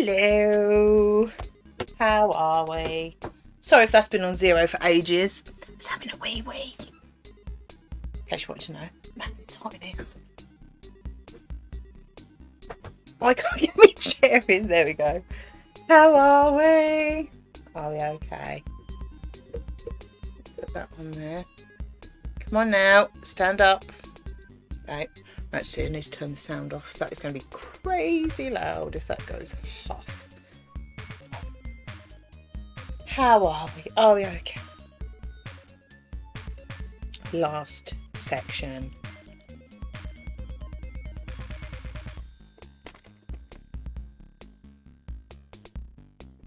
Hello, how are we? Sorry if that's been on 0 for ages. It's having a wee. In case you want to know. Man, it's hot in here. I can't get my chair in. There we go. How are we? Are we okay? Put that on there. Come on now, stand up. Right. Actually, I need to turn the sound off. That is going to be crazy loud if that goes off. How are we? Are we okay? Last section.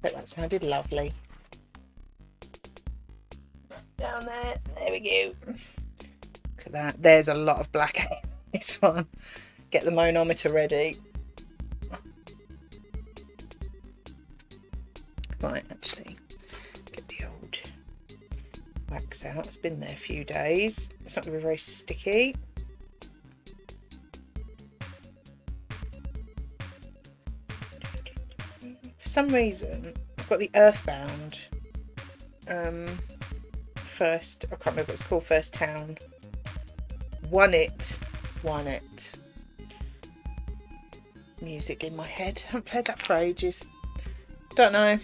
But that sounded lovely. Down there. There we go. Look at that. There's a lot of black haze. This one. Get the manometer ready. Right, actually, get the old wax out. It's been there a few days. It's not going to be very sticky. For some reason, I've got the Earthbound first. I can't remember what it's called. First Town. Won it. Music in my head. I haven't played that for ages. Don't know.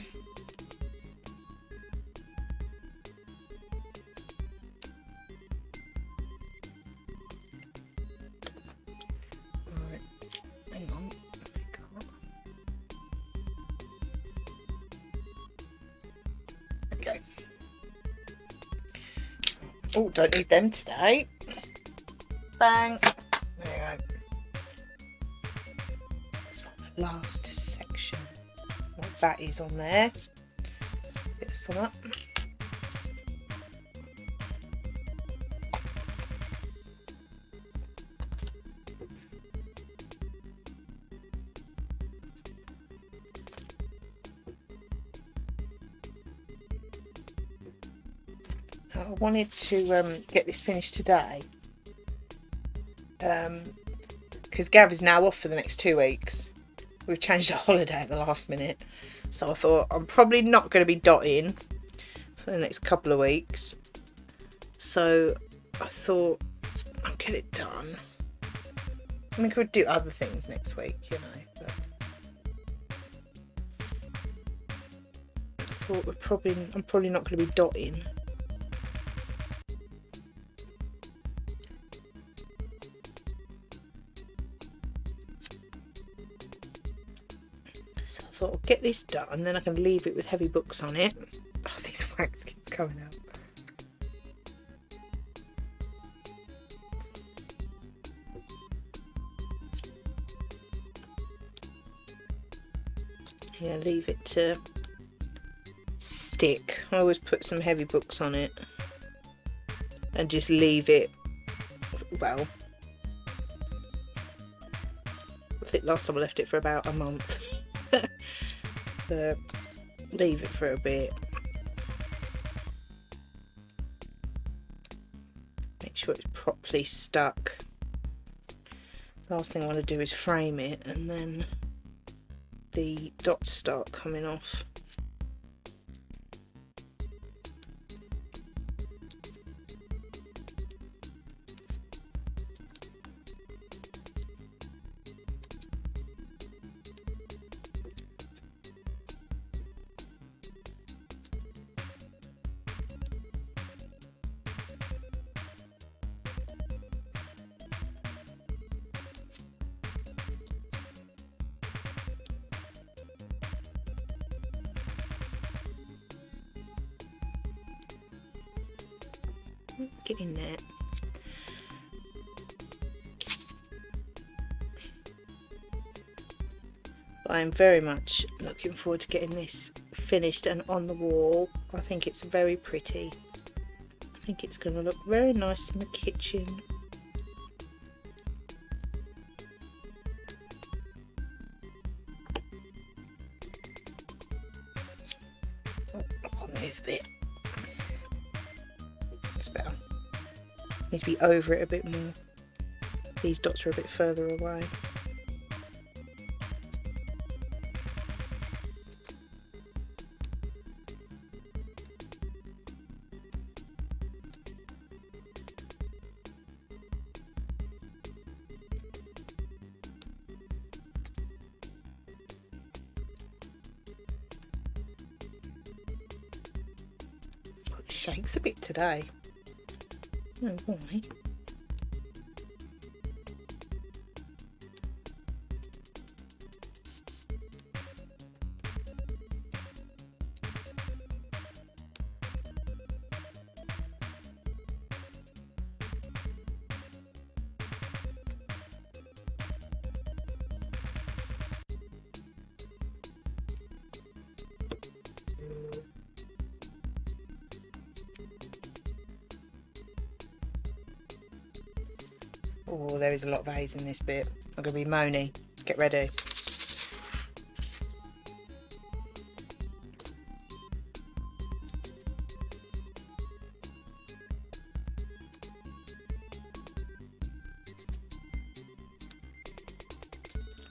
Right. Hang on. Okay. Oh, don't need them today. Bang. There you go. Last section. What that is on there. Get some up. I wanted to get this finished today. Because Gav is now off for the next 2 weeks. We've changed the holiday at the last minute, so I thought I'm probably not going to be dotting for the next couple of weeks, so I thought I'll get it done. I mean, could do other things next week, you know, but I thought I'm probably not going to be dotting. I thought I'll get this done and then I can leave it with heavy books on it. Oh, these wax keeps coming out. Yeah, leave it to stick. I always put some heavy books on it and just leave it, well, I think last time I left it for about a month. Leave it for a bit. Make sure it's properly stuck. Last thing I want to do is frame it and then the dots start coming off. Get in there. I'm very much looking forward to getting this finished and on the wall. I think it's very pretty. I think it's going to look very nice in the kitchen. I'll move a bit. It's better. Need to be over it a bit more. These dots are a bit further away. shakes a bit today. I don't know why. Oh, there is a lot of A's in this bit. I'm going to be moany. Get ready.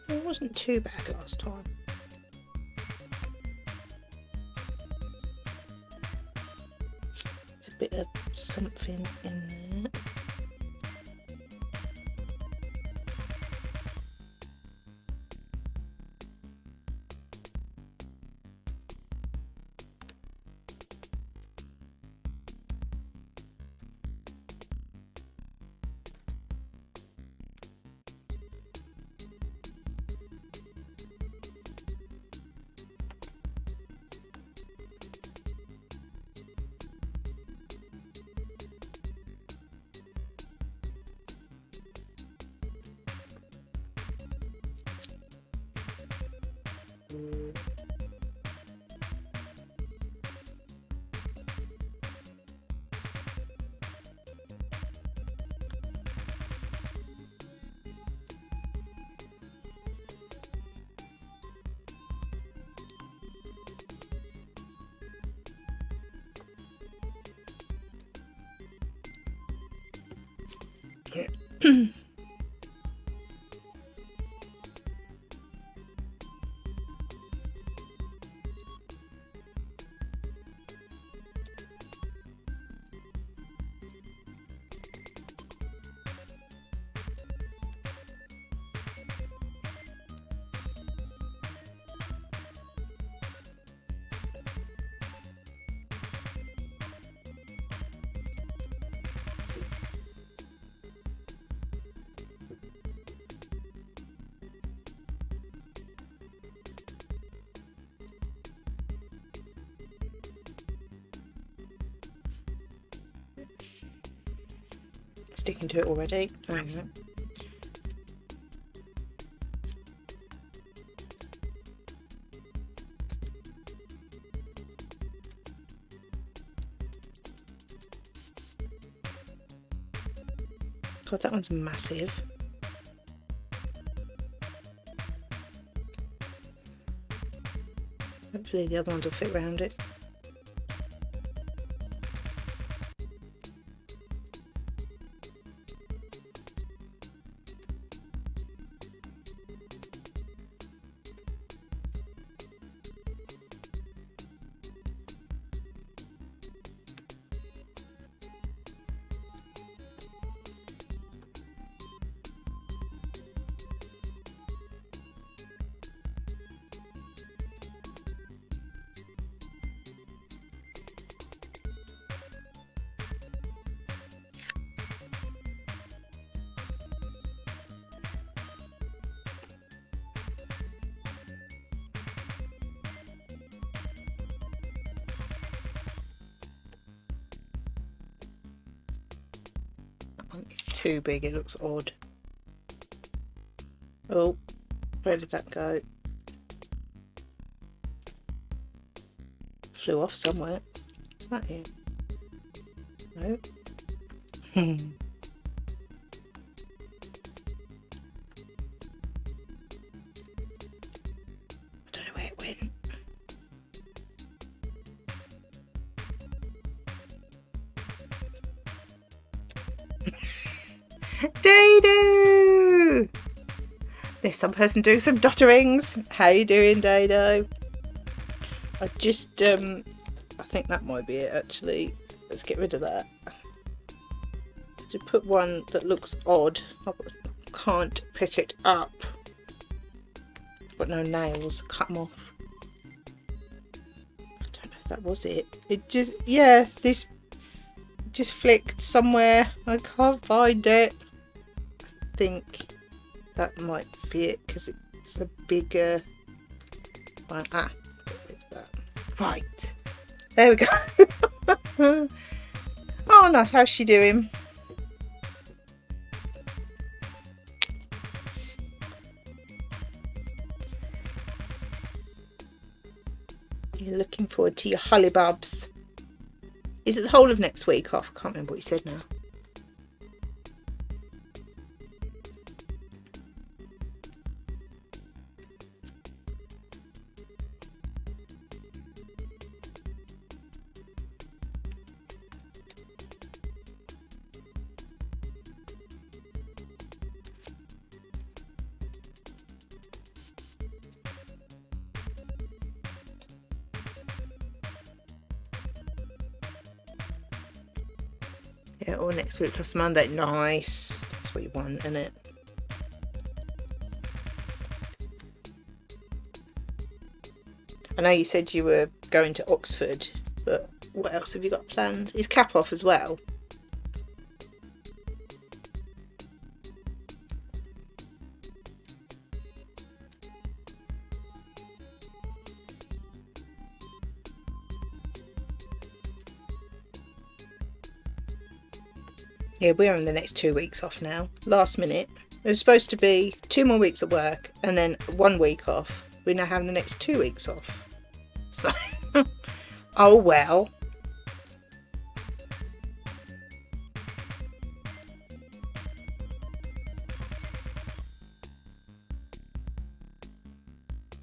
It wasn't too bad last time. There's a bit of something in there. Sticking to it already. There we go. God, that one's massive. Hopefully the other ones will fit around it. It's too big, it looks odd. Oh, where did that go? Flew off somewhere. Is that it? No. I don't know where it went. Dado! There's some person doing some dotterings. How you doing, Dado? I just, I think that might be it actually. Let's get rid of that. To put one that looks odd. I can't pick it up. Got no nails. Cut them off. I don't know if that was it. It just, yeah, this just flicked somewhere. I can't find it. I think that might be it because it's a bigger. Right. There we go. Oh, nice. How's she doing? You're looking forward to your hollybubs. Is it the whole of next week off? I can't remember what you said now. Yeah, or next week plus Monday. Nice. That's what you want, isn't it? I know you said you were going to Oxford, but what else have you got planned? Is Cap off as well? Yeah, we're on the next 2 weeks off now. Last minute. It was supposed to be 2 more weeks at work and then 1 week off. We're now having the next 2 weeks off. So, oh well.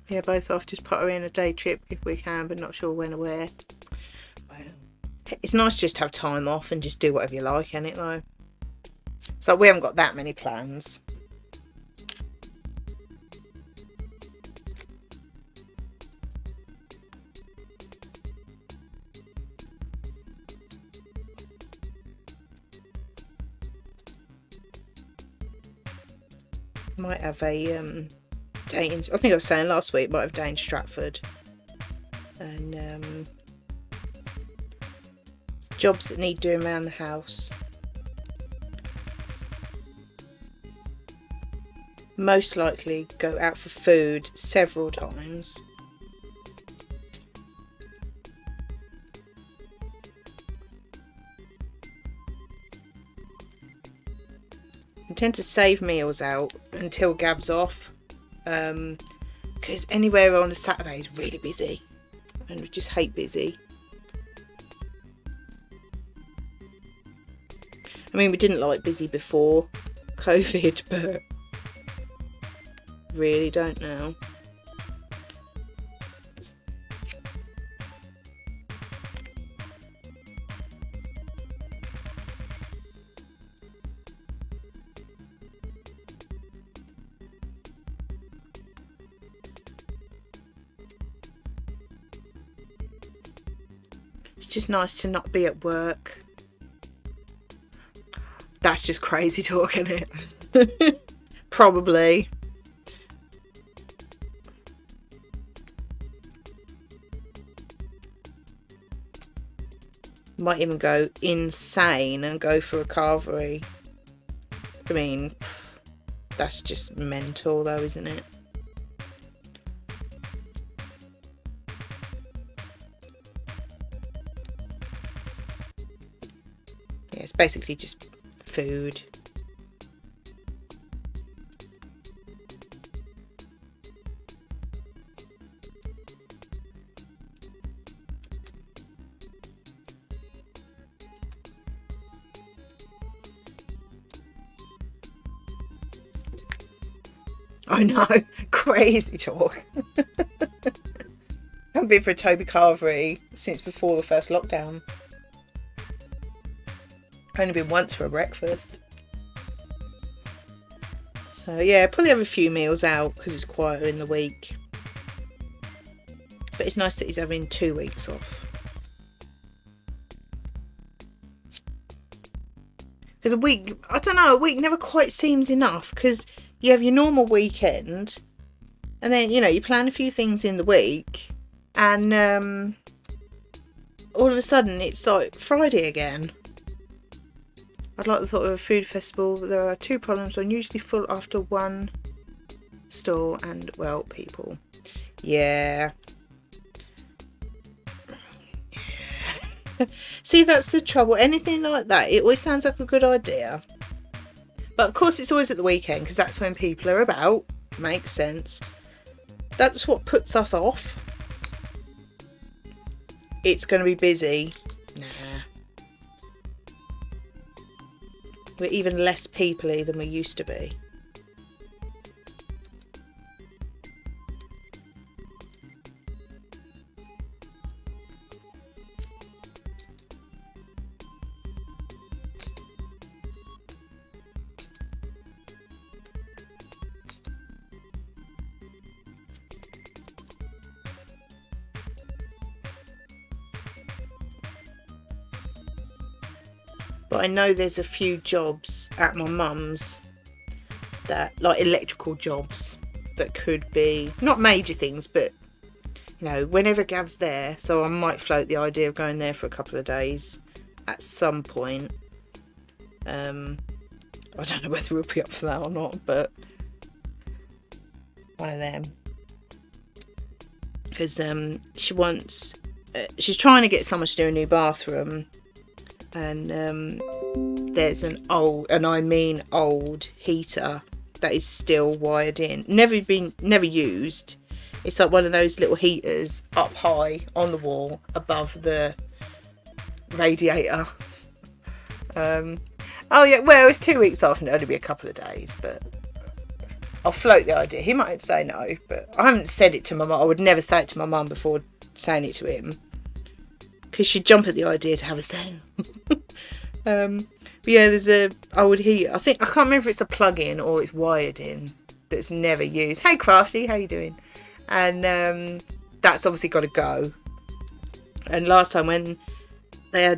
Yeah, both off. Just put her in a day trip if we can, but not sure when or where. It's nice just to have time off and just do whatever you like, ain't it though? So we haven't got that many plans. Might have a day in, I think I was saying last week, might have a day in Stratford. And jobs that need doing around the house. Most likely go out for food several times. I tend to save meals out until Gav's off, because anywhere on a Saturday is really busy and we just hate busy. I mean, we didn't like busy before COVID, but really don't now. It's just nice to not be at work. That's just crazy talk, isn't it? Probably. Might even go insane and go for a carvery. I mean, that's just mental though, isn't it? Yeah, it's basically just food. I know, crazy talk. I haven't been for a Toby carvery since before the first lockdown. I've only been once for a breakfast. So yeah, probably have a few meals out because it's quieter in the week. But it's nice that he's having 2 weeks off. Because a week, I don't know, a week never quite seems enough because you have your normal weekend and then, you know, you plan a few things in the week and all of a sudden it's like Friday again. I'd like the thought of a food festival, but there are two problems. I'm usually full after one stall and, well, people. Yeah. See, that's the trouble. Anything like that, it always sounds like a good idea. But of course it's always at the weekend, because that's when people are about. Makes sense. That's what puts us off. It's going to be busy. Nah. We're even less people-y than we used to be. But I know there's a few jobs at my mum's that, like electrical jobs, that could be not major things, but you know, whenever Gav's there, so I might float the idea of going there for a couple of days at some point. I don't know whether we'll be up for that or not, but one of them, because she wants, she's trying to get someone to do a new bathroom. And there's an old, and I mean old, heater that is still wired in. Never used. It's like one of those little heaters up high on the wall above the radiator. Oh yeah, well, it's 2 weeks off and it'll only be a couple of days, but I'll float the idea. He might say no, but I haven't said it to my mum. I would never say it to my mum before saying it to him, because she'd jump at the idea to have us there. But yeah, there's a old heater. I can't remember if it's a plug-in or it's wired in, that's never used. Hey Crafty, how you doing? And that's obviously got to go. And last time when they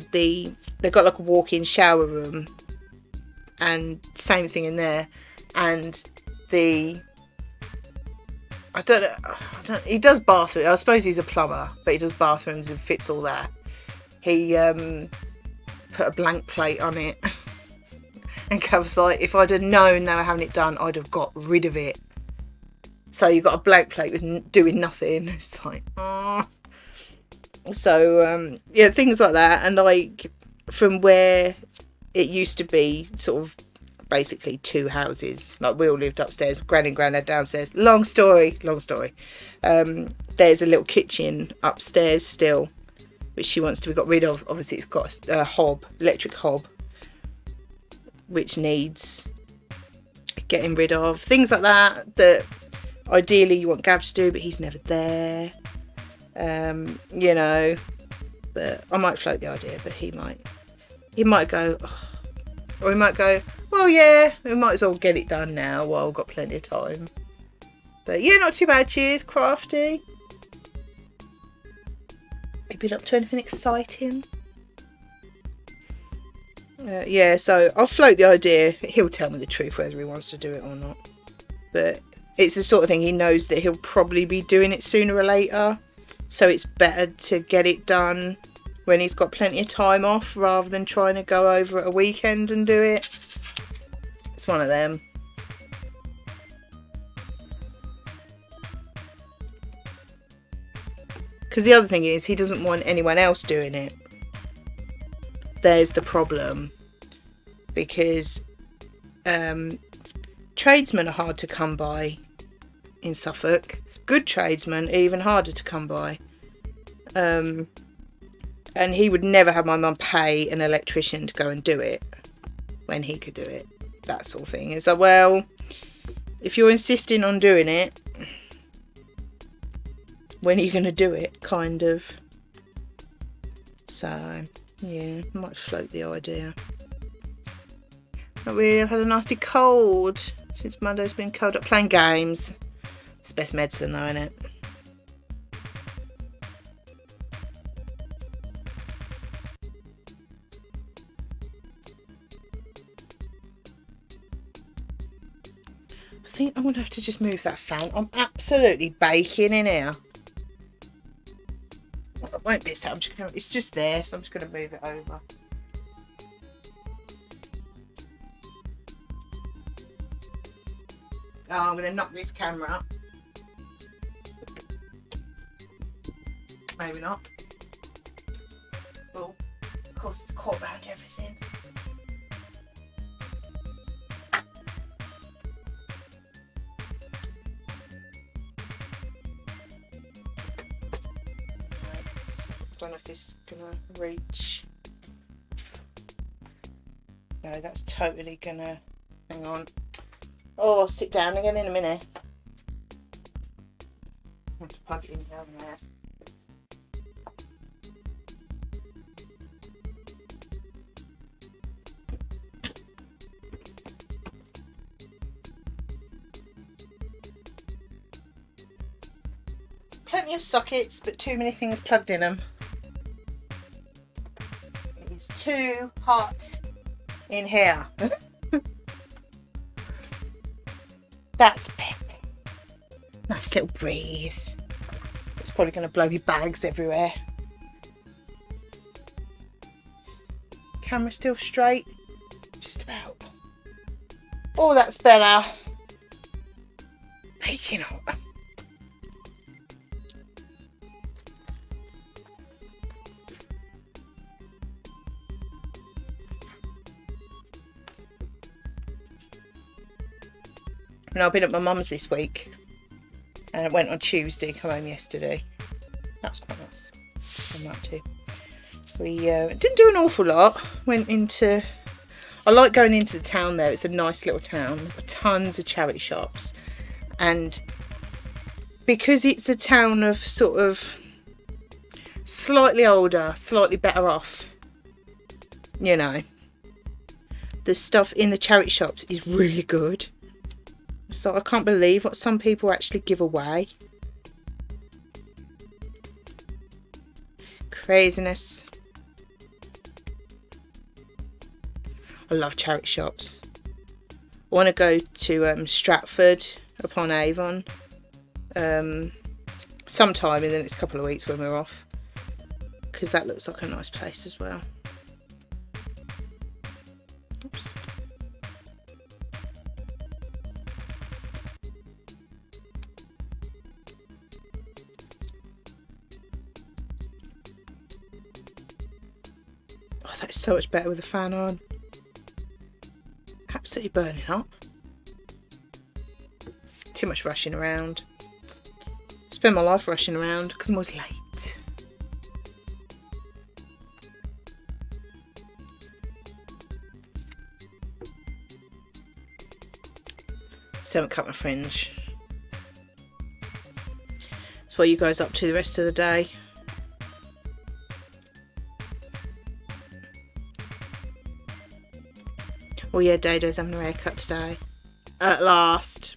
got like a walk-in shower room, and same thing in there, and he does bathrooms. I suppose he's a plumber, but he does bathrooms and fits all that. He put a blank plate on it, and Cav's like, if I'd have known they were having it done, I'd have got rid of it. So you got a blank plate with doing nothing. It's like, oh. So yeah, things like that. And like, from where it used to be sort of basically two houses, like we all lived upstairs, Granny and Grandad downstairs. Long story. There's a little kitchen upstairs still, which she wants to be got rid of. Obviously it's got a hob, electric hob, which needs getting rid of. Things like that ideally you want Gav to do, but he's never there. You know, but I might float the idea, but he might go, oh. Or he might go, well, yeah, we might as well get it done now while we've got plenty of time. But yeah, not too bad. Cheers, Crafty. Have you been up to anything exciting? Yeah, so I'll float the idea. He'll tell me the truth whether he wants to do it or not. But it's the sort of thing he knows that he'll probably be doing it sooner or later. So it's better to get it done when he's got plenty of time off, rather than trying to go over at a weekend and do it. It's one of them. Because the other thing is, he doesn't want anyone else doing it. There's the problem. Because tradesmen are hard to come by in Suffolk. Good tradesmen are even harder to come by. And he would never have my mum pay an electrician to go and do it when he could do it. That sort of thing. It's like, well, if you're insisting on doing it, when are you going to do it? Kind of. So, yeah, might float the idea. Not really. I've had a nasty cold since Monday's been cold up playing games. It's the best medicine though, isn't it? I think I'm going to have to just move that fan. I'm absolutely baking in here. It won't be so. It's just there, so I'm just going to move it over. Oh, I'm going to knock this camera up. Maybe not. Oh, of course it's caught around everything. I don't know if this is going to reach. No, that's totally going to... Hang on. Oh, I'll sit down again in a minute. I have to plug it in down there. Plenty of sockets, but too many things plugged in them. It is too hot in here. That's better. Nice little breeze. It's probably going to blow your bags everywhere. Camera still straight. Just about. Oh, that's better. Baking hot. And I've been at my mum's this week, and I went on Tuesday, come home yesterday. That was quite nice. I like too. We didn't do an awful lot. Went into... I like going into the town there. It's a nice little town. Tons of charity shops. And because it's a town of sort of slightly older, slightly better off, you know, the stuff in the charity shops is really good. So I can't believe what some people actually give away. Craziness. I love charity shops. I want to go to Stratford upon Avon sometime in the next couple of weeks when we're off, because that looks like a nice place as well. Oops. Oh, that's so much better with the fan on. Absolutely burning up. Too much rushing around. Spend my life rushing around because I'm always late. Still haven't cut my fringe. So what are you guys up to the rest of the day? Oh yeah, Dado's having a haircut today. At last.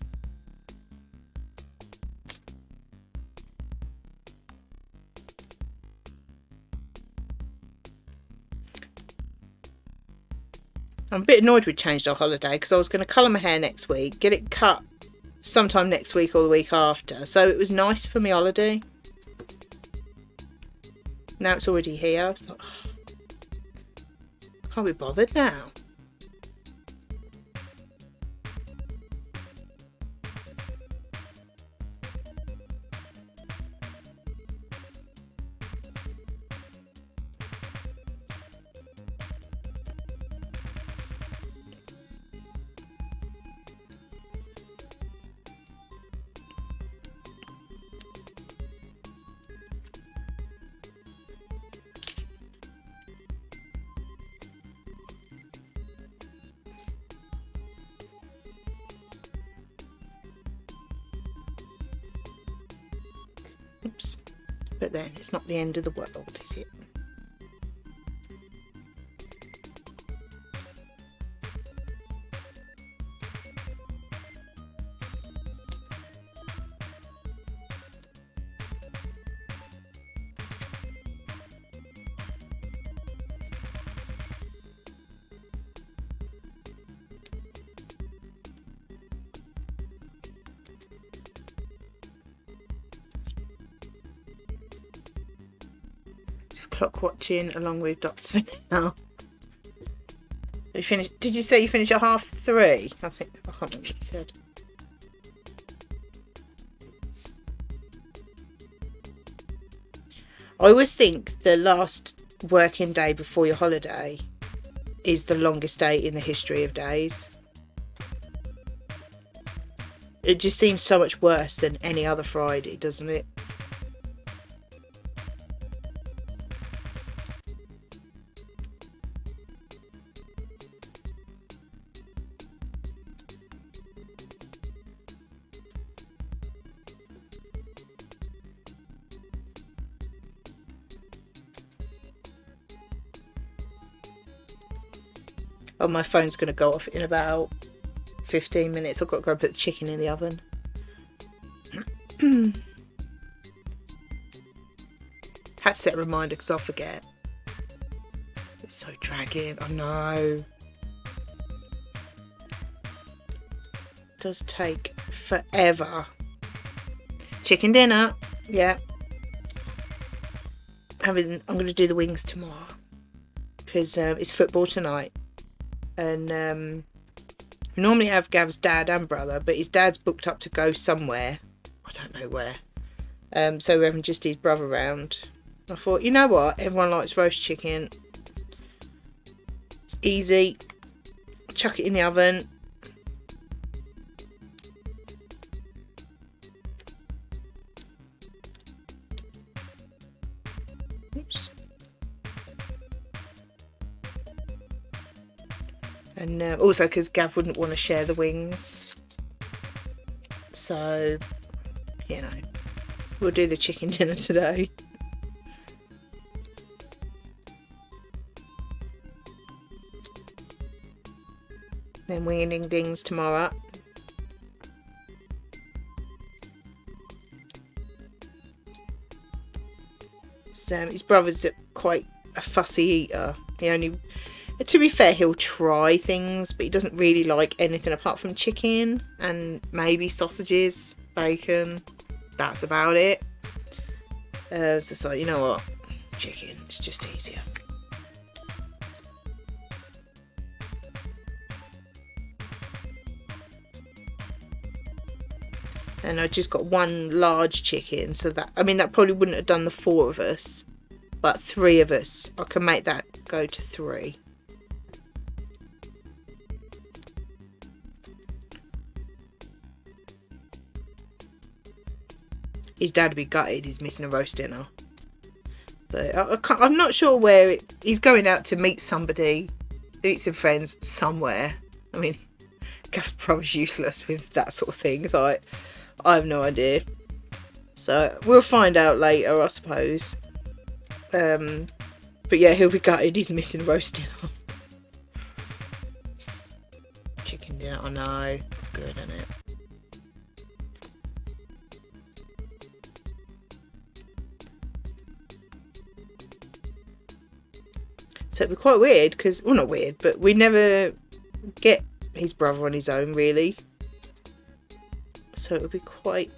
I'm a bit annoyed we changed our holiday because I was going to colour my hair next week, get it cut sometime next week or the week after. So it was nice for my holiday. Now it's already here. It's like, oh, I can't be bothered now. Oops. But then it's not the end of the world, is it? Clock watching along with Dots for now. You finished? Did you say you finish at 3:30? I think I can't remember what you said. I always think the last working day before your holiday is the longest day in the history of days. It just seems so much worse than any other Friday, doesn't it? Oh, my phone's going to go off in about 15 minutes. I've got to go and put the chicken in the oven. Had to set a reminder because I'll forget. It's so dragging. I know. It does take forever. Chicken dinner. Yeah. I'm going to do the wings tomorrow because it's football tonight. And we normally have Gav's dad and brother, but his dad's booked up to go somewhere. I don't know where. So we're having just his brother round. I thought, you know what? Everyone likes roast chicken. It's easy. Chuck it in the oven. Oops. And also because Gav wouldn't want to share the wings. So, you know, we'll do the chicken dinner today. Then winging dings tomorrow. So his brother's quite a fussy eater. To be fair, he'll try things, but he doesn't really like anything apart from chicken and maybe sausages, bacon. That's about it. So it's like, you know what? Chicken, it's just easier. And I just got one large chicken, so that probably wouldn't have done the 4 of us, but 3 of us, I can make that go to 3. His dad would be gutted he's missing a roast dinner. But I'm not sure where he's going out to meet somebody, meet some friends somewhere. I mean, Gav's probably useless with that sort of thing. It's like, I have no idea. So we'll find out later, I suppose. But yeah, he'll be gutted he's missing roast dinner. Chicken dinner, I know. It's good, isn't it? So it'd be quite weird because, well, not weird, but we never get his brother on his own, really. So it would be quite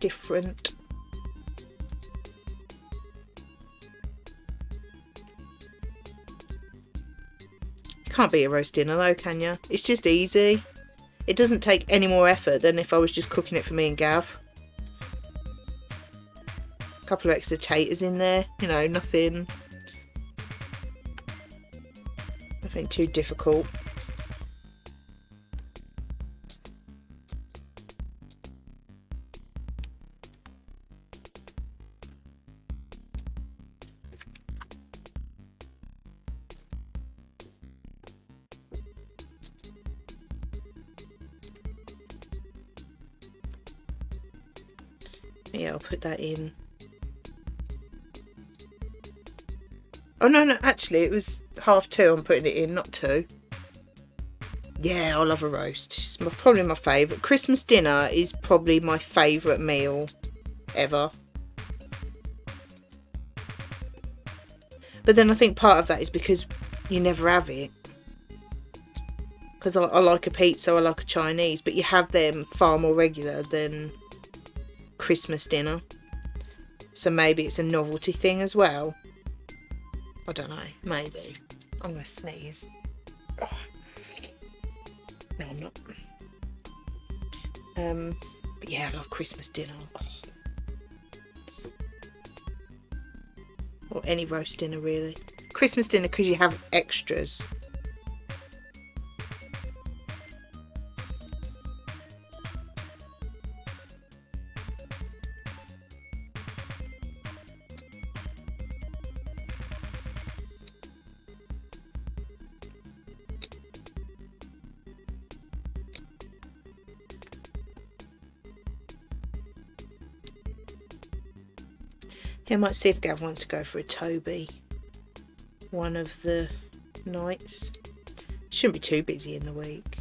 different. Can't beat a roast dinner though, can you? It's just easy. It doesn't take any more effort than if I was just cooking it for me and Gav. A couple of extra taters in there, you know, nothing too difficult. Yeah, I'll put that in. Oh no, actually it was 2:30 I'm putting it in, not 2. Yeah, I love a roast. It's probably my favourite. Christmas dinner is probably my favourite meal ever. But then I think part of that is because you never have it. Because I like a pizza, I like a Chinese, but you have them far more regular than Christmas dinner. So maybe it's a novelty thing as well. I don't know, maybe. I'm going to sneeze. Oh. No, I'm not. But yeah, I love Christmas dinner. Oh. Or any roast dinner, really. Christmas dinner, because you have extras. I might see if Gav wants to go for a Toby one of the nights. Shouldn't be too busy in the week.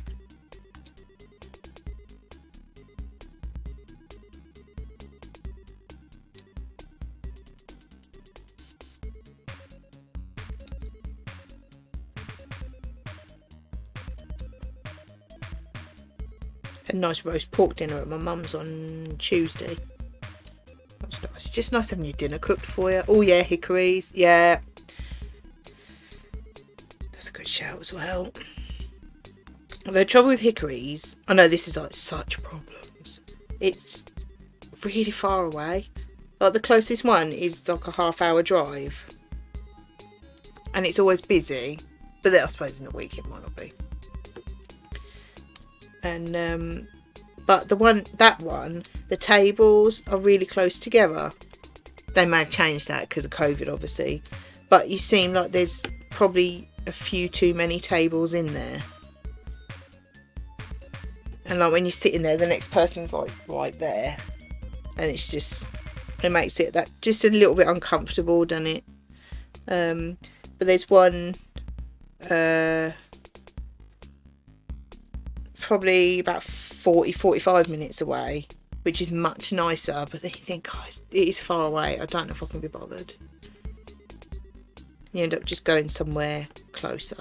Had a nice roast pork dinner at my mum's on Tuesday. That's nice. It's just nice having your dinner cooked for you. Oh yeah, hickories. Yeah. That's a good shout as well. The trouble with hickories, I know this is like such problems. It's really far away. Like the closest one is like a half-hour drive. And it's always busy. But then I suppose in the week it might not be. And but that one, the tables are really close together. They may have changed that because of COVID, obviously, but you seem like there's probably a few too many tables in there. And like when you're sitting there, the next person's like right there, and it makes it that just a little bit uncomfortable, doesn't it? But there's one. Probably about 45 minutes away, which is much nicer, but then you think, guys, it is far away. I don't know if I can be bothered. You end up just going somewhere closer.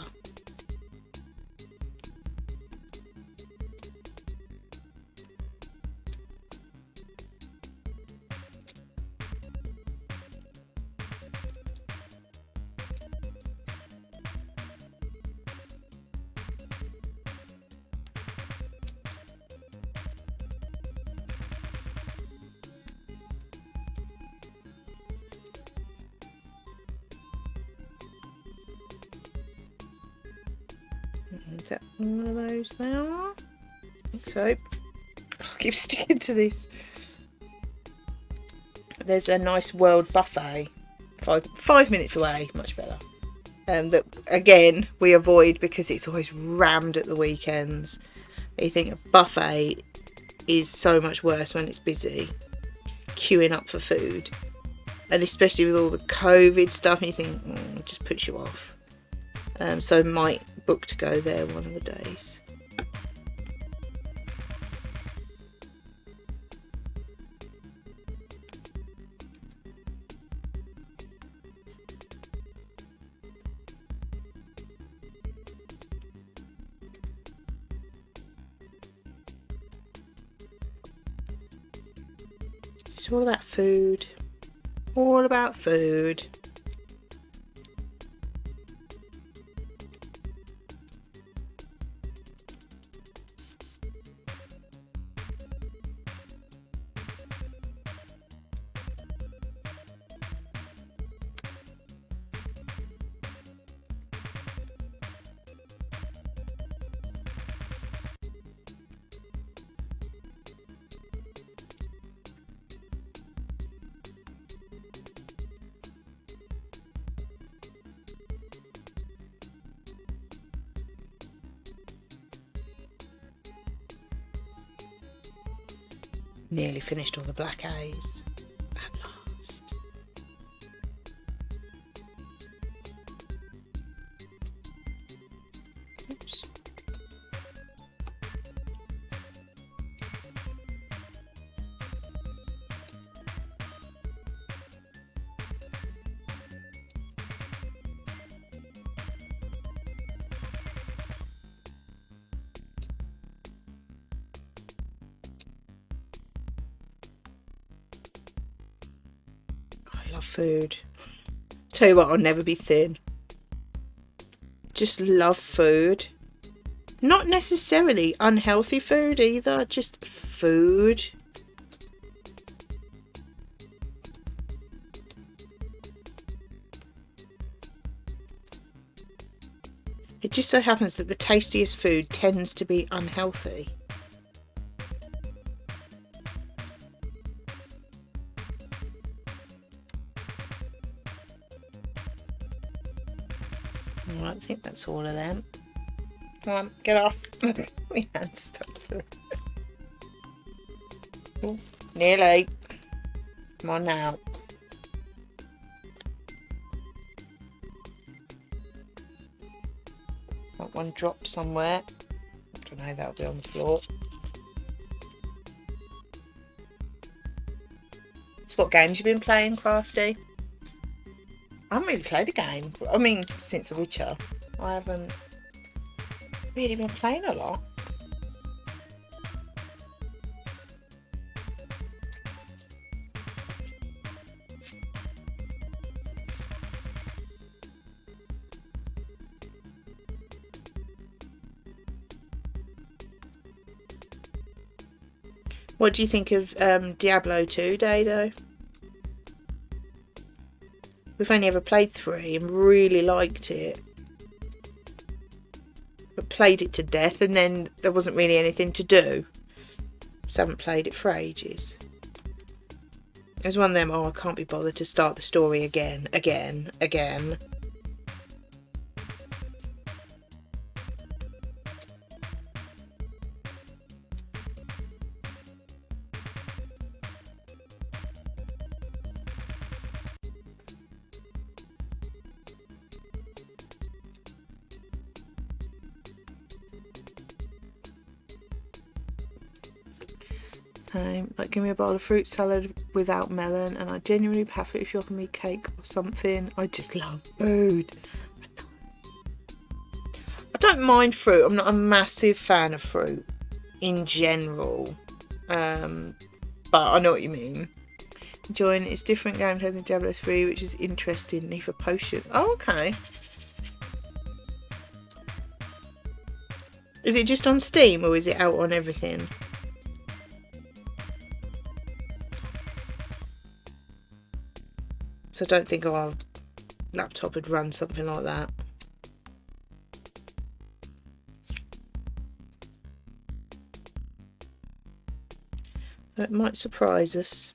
Is that one of those there? I think so. I keep sticking to this. There's a nice world buffet. 5 minutes away, much better. That again we avoid because it's always rammed at the weekends. You think a buffet is so much worse when it's busy, queuing up for food, and especially with all the COVID stuff, and you think it just puts you off. So might book to go there one of the days. It's all about food. All about food. Nearly finished all the black A's at last. Oops. I love food. Tell you what, I'll never be thin. Just love food. Not necessarily unhealthy food either, just food. just so happens that the tastiest food tends to be unhealthy. Alright, I think that's all of them. Come on, get off. My hand's stuck through. Oh, nearly. Come on now. Got one drop somewhere. I don't know, that'll be on the floor. So what games you been playing, Crafty? I haven't really played a game. I mean, since The Witcher. I haven't really been playing a lot. What do you think of Diablo 2, Dado? We've only ever played 3 and really liked it. But played it to death and then there wasn't really anything to do. So haven't played it for ages. There's one of them, oh, I can't be bothered to start the story again. Like, give me a bowl of fruit salad without melon, and I genuinely have it if you offer me cake or something. I just love food. I don't mind fruit. I'm not a massive fan of fruit in general, but I know what you mean. Enjoying it's different game than Diablo 3, which is interesting. Need for potion. Oh, okay. Is it just on Steam or is it out on everything? So I don't think our laptop would run something like that. It might surprise us.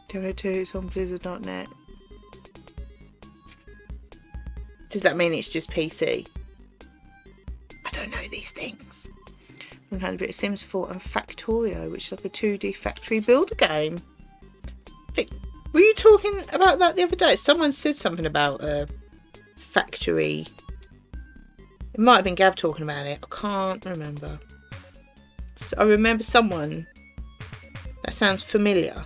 Diablo 2, it's on Blizzard.net. Does that mean it's just PC? I don't know these things. I've had a bit of Sims 4 and Factorio, which is like a 2D factory builder game. Were you talking about that the other day? Someone said something about a factory. It might have been Gav talking about it. I can't remember. So I remember someone. That sounds familiar.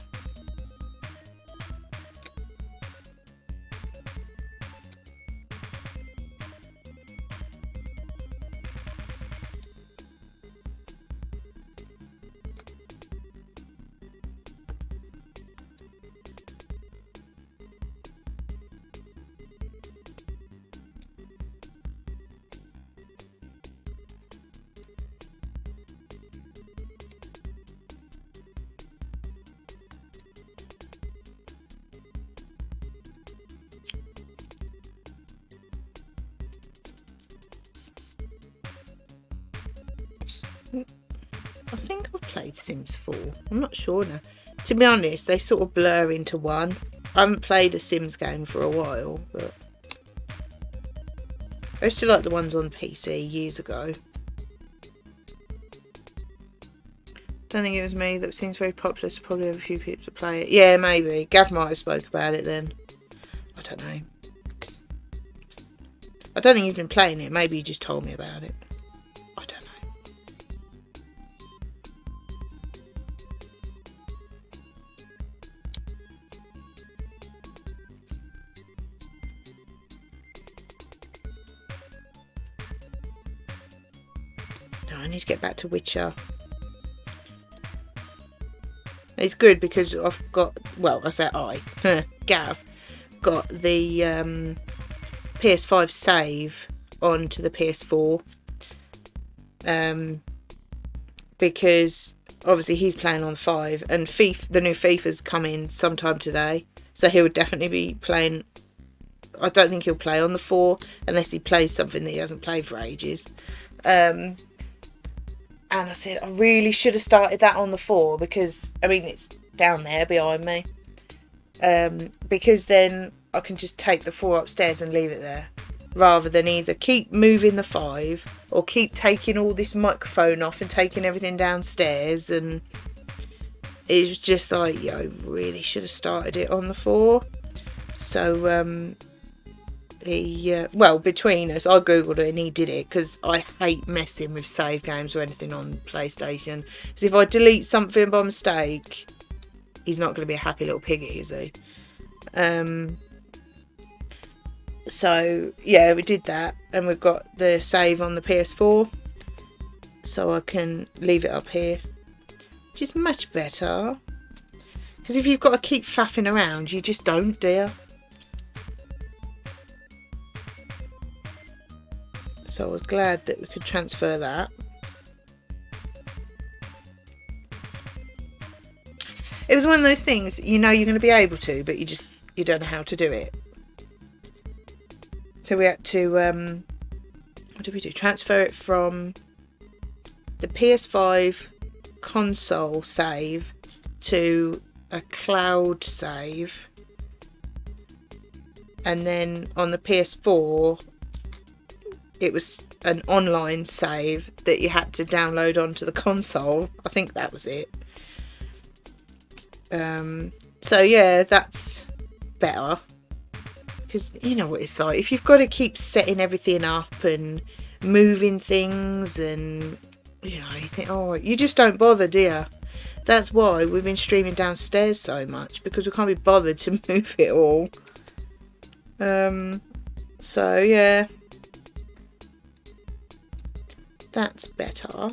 I think I've played Sims 4. I'm not sure now. To be honest, they sort of blur into one. I haven't played a Sims game for a while, but I used to like the ones on PC years ago. Don't think it was me. That seems very popular, so probably have a few people to play it. Yeah, maybe. Gav might have spoke about it then. I don't know. I don't think he's been playing it. Maybe he just told me about it. I don't know. No, I need to get back to Witcher. It's good because I've got, well, I say Gav, got the PS5 save onto the PS4. Because obviously he's playing on 5, and the new FIFA's coming sometime today, so he'll definitely be playing. I don't think he'll play on the 4 unless he plays something that he hasn't played for ages. And I said, I really should have started that on the 4 because, I mean, it's down there behind me. Because then I can just take the 4 upstairs and leave it there. Rather than either keep moving the 5 or keep taking all this microphone off and taking everything downstairs. And it was just like, yeah, I really should have started it on the 4. So, well, between us, I googled it and he did it because I hate messing with save games or anything on PlayStation. Because if I delete something by mistake, he's not going to be a happy little piggy, is he? So yeah, we did that, and we've got the save on the PS4, so I can leave it up here, which is much better. Because if you've got to keep faffing around, you just don't, do you? So I was glad that we could transfer that. It was one of those things, you know you're going to be able to, but you don't know how to do it. So we had to, what did we do? Transfer it from the PS5 console save to a cloud save. And then on the PS4, it was an online save that you had to download onto the console. I think that was it. So yeah, that's better. Because you know what it's like. If you've got to keep setting everything up and moving things and, you know, you think, oh, you just don't bother, do you? That's why we've been streaming downstairs so much. Because we can't be bothered to move it all. So yeah. That's better.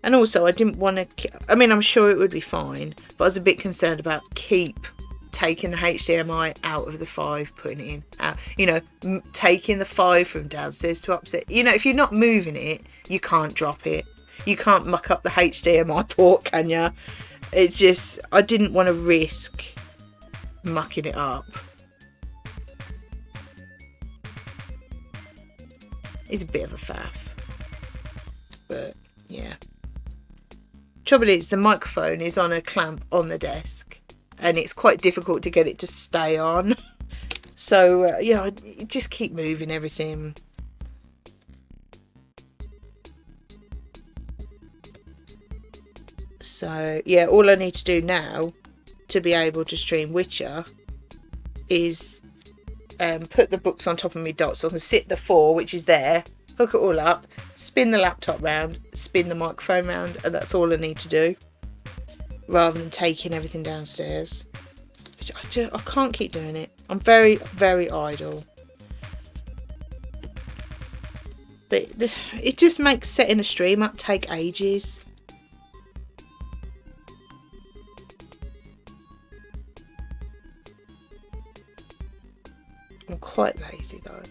And also, I didn't want to... I mean, I'm sure it would be fine. But I was a bit concerned about keep taking the HDMI out of the 5, putting it in. Out. You know, taking the 5 from downstairs to upstairs. You know, if you're not moving it, you can't drop it. You can't muck up the HDMI port, can you? It just... I didn't want to risk mucking it up. It's a bit of a faff. But, yeah. Trouble is, the microphone is on a clamp on the desk. And it's quite difficult to get it to stay on. So, you know, just keep moving everything. So, yeah, all I need to do now to be able to stream Witcher is... put the books on top of my dot so I can sit the 4, which is there, hook it all up, spin the laptop round, spin the microphone round, and that's all I need to do, rather than taking everything downstairs, which I can't keep doing it. I'm very, very idle, but it just makes setting a stream up take ages. I'm quite lazy though.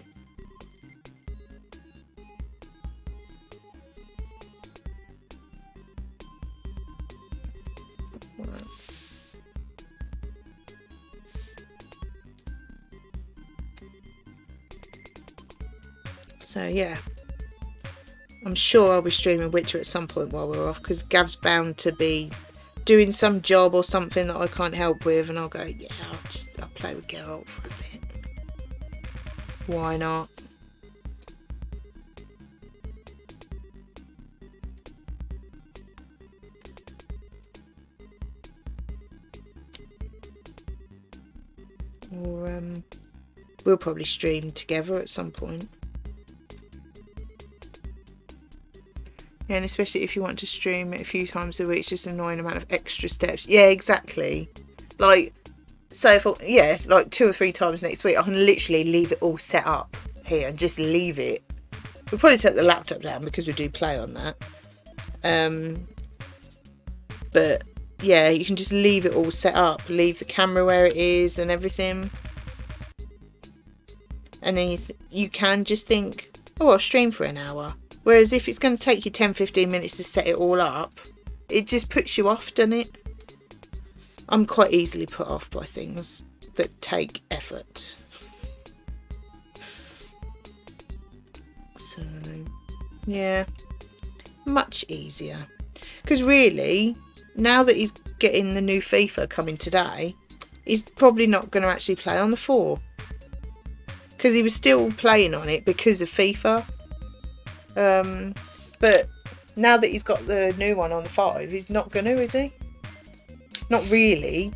Right. So yeah, I'm sure I'll be streaming Witcher at some point while we're off, because Gav's bound to be doing some job or something that I can't help with, and I'll go, yeah, I'll play with Geralt for a bit. Why not? Or we'll probably stream together at some point. Yeah, and especially if you want to stream it a few times a week, it's just an annoying amount of extra steps. Yeah, exactly. Like, say if like 2 or 3 times next week, I can literally leave it all set up here and just leave it. We'll probably take the laptop down because we do play on that. But yeah, you can just leave it all set up, leave the camera where it is and everything. And then you can just think, oh, I'll stream for an hour. Whereas if it's going to take you 10-15 minutes to set it all up, it just puts you off, doesn't it? I'm quite easily put off by things that take effort. So, yeah, much easier. Because really, now that he's getting the new FIFA coming today, he's probably not going to actually play on the 4. Because he was still playing on it because of FIFA. But now that he's got the new one on the 5, he's not going to, is he? Not really.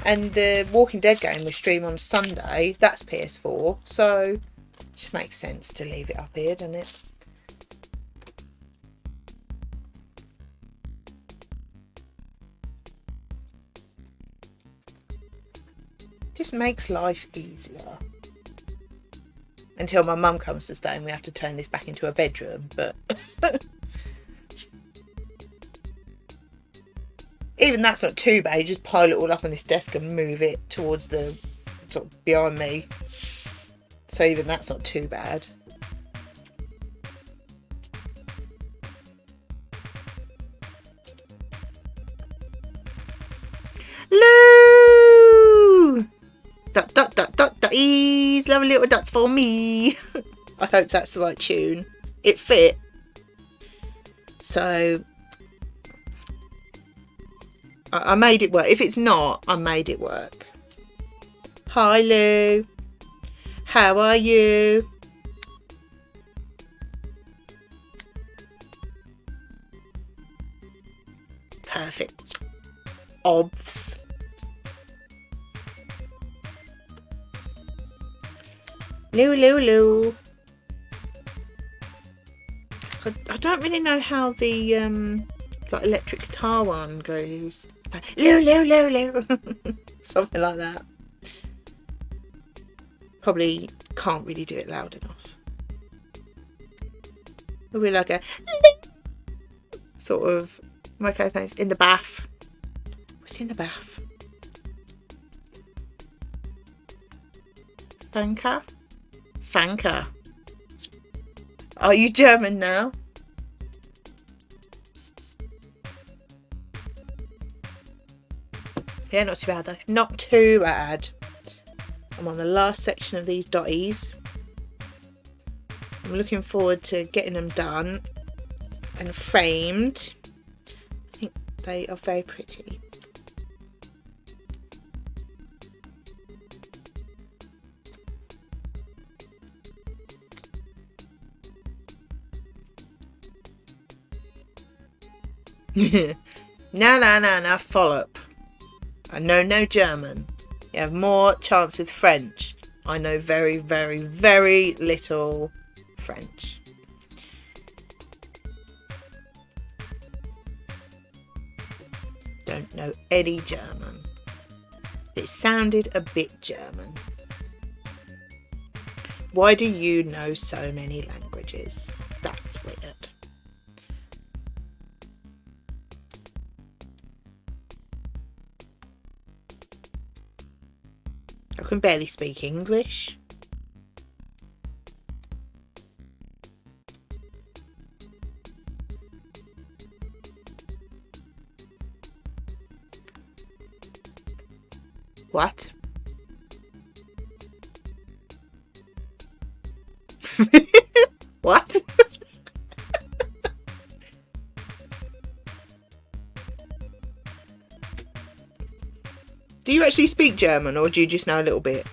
And the Walking Dead game we stream on Sunday, that's PS4. So, it just makes sense to leave it up here, doesn't it? Just makes life easier. Until my mum comes to stay and we have to turn this back into a bedroom. But even that's not too bad. You just pile it all up on this desk and move it towards the sort of behind me. So even that's not too bad. Lou! Dot dot dot dot dotties, lovely little dots for me. I hope that's the right tune. It fit. So I made it work. If it's not, I made it work. Hi Lou. How are you? Perfect. Obs. Lou. I don't really know how the like electric guitar one goes. Like, Lou. Something like that. Probably can't really do it loud enough. It'll be like a sort of okay, thanks. In the bath. What's in the bath? Fanker. Are you German now? Yeah, not too bad though. Not too bad. I'm on the last section of these dotties. I'm looking forward to getting them done and framed. I think they are very pretty. No, Follop. I know no German. You have more chance with French. I know very, very, very little French. Don't know any German. It sounded a bit German. Why do you know so many languages? That's weird. I can barely speak English. What? What? Do you actually speak German or do you just know a little bit?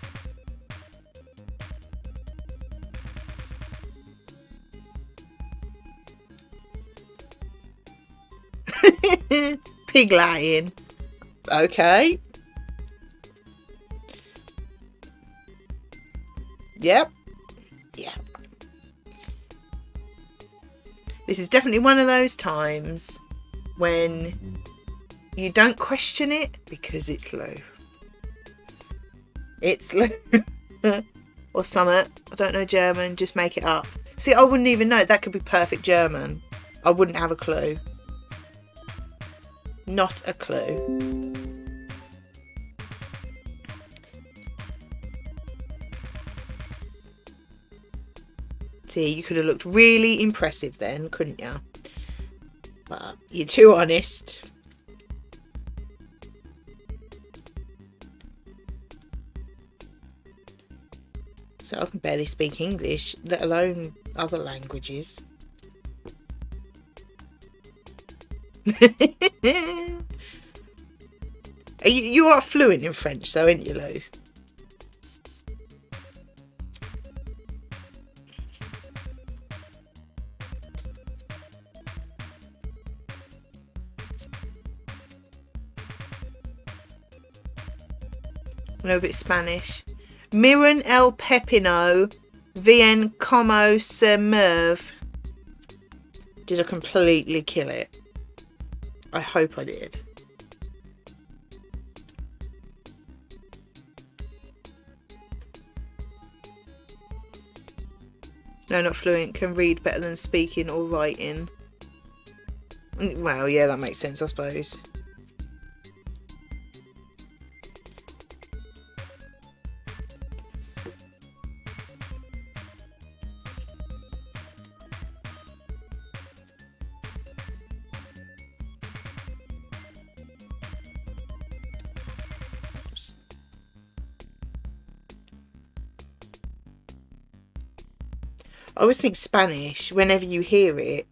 Pig Latin. Okay. Yep. Yeah. This is definitely one of those times when you don't question it because it's Lou. It's Lou. or something. I don't know German, just make it up. See, I wouldn't even know. That could be perfect German. I wouldn't have a clue. Not a clue. See, you could have looked really impressive then, couldn't you? But you're too honest. So I can barely speak English, let alone other languages. You are fluent in French though, aren't you, Lou? I know a bit Spanish. Miren el pepino bien como se mueve. Did I completely kill it? I hope I did. No, not fluent. Can read better than speaking or writing. Well, yeah, that makes sense, I suppose. I always think Spanish, whenever you hear it,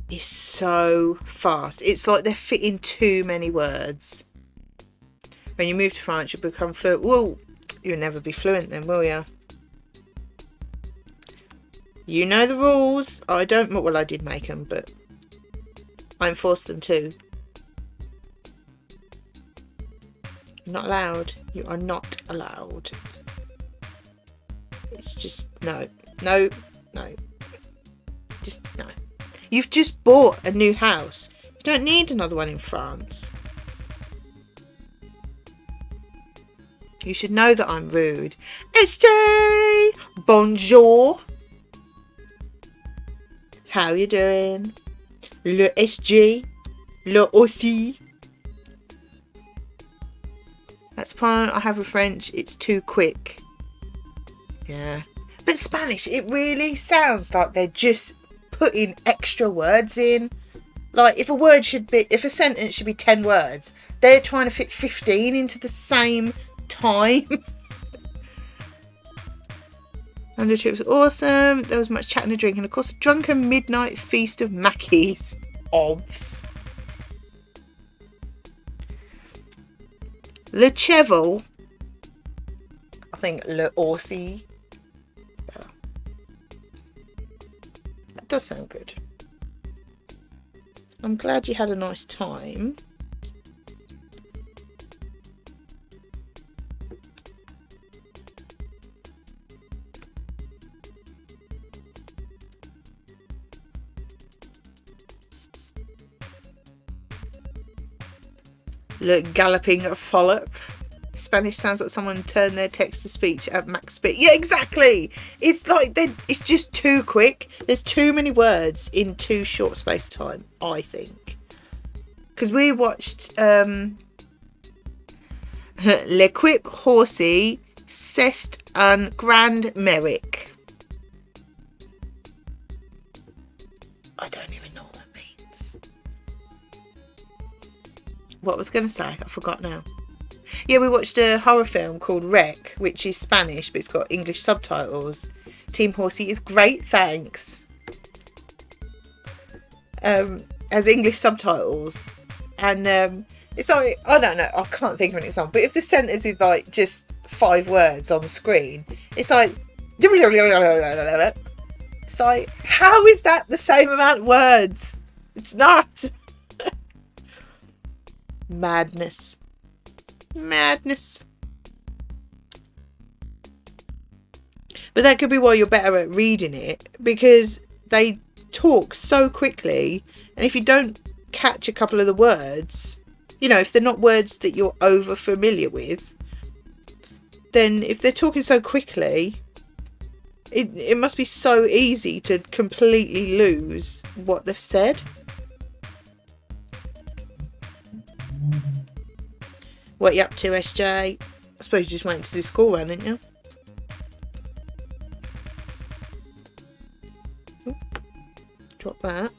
is so fast. It's like they're fitting too many words. When you move to France, you become fluent. Well, you'll never be fluent then, will you? You know the rules. I don't. Well, I did make them, but I enforced them too. You're not allowed. You are not allowed. It's just no. No. Just no. You've just bought a new house. You don't need another one in France. You should know that I'm rude. SJ! Bonjour! How you doing? Le SJ? Le aussi? That's the problem I have with French. It's too quick. Yeah. But Spanish, it really sounds like they're just putting extra words in. Like, if a sentence should be 10 words, they're trying to fit 15 into the same time. And the trip was awesome. There was much chatting and drinking. Of course, a drunken midnight feast of Mackies. Obvs. Le Cheval. I think Le Orsi. That does sound good. I'm glad you had a nice time. Look, galloping follop. Spanish sounds like someone turned their text to speech at max speed. Yeah, exactly. It's like it's just too quick. There's too many words in too short space of time, I think. Because we watched L'Equipe Horsey, C'est un Grand Merrick. I don't even know what that means. What was I going to say? I forgot now. Yeah, we watched a horror film called Wreck, which is Spanish, but it's got English subtitles. Team Horsey is great, thanks. Has English subtitles. And it's like, I don't know, I can't think of an example. But if the sentence is like just 5 words on the screen, it's like... It's like, how is that the same amount of words? It's not. Madness. But that could be why you're better at reading it, because they talk so quickly, and if you don't catch a couple of the words, you know, if they're not words that you're over familiar with, then if they're talking so quickly, It must be so easy to completely lose what they've said. What you up to, SJ? I suppose you just went to do school run, didn't you? Ooh, drop that.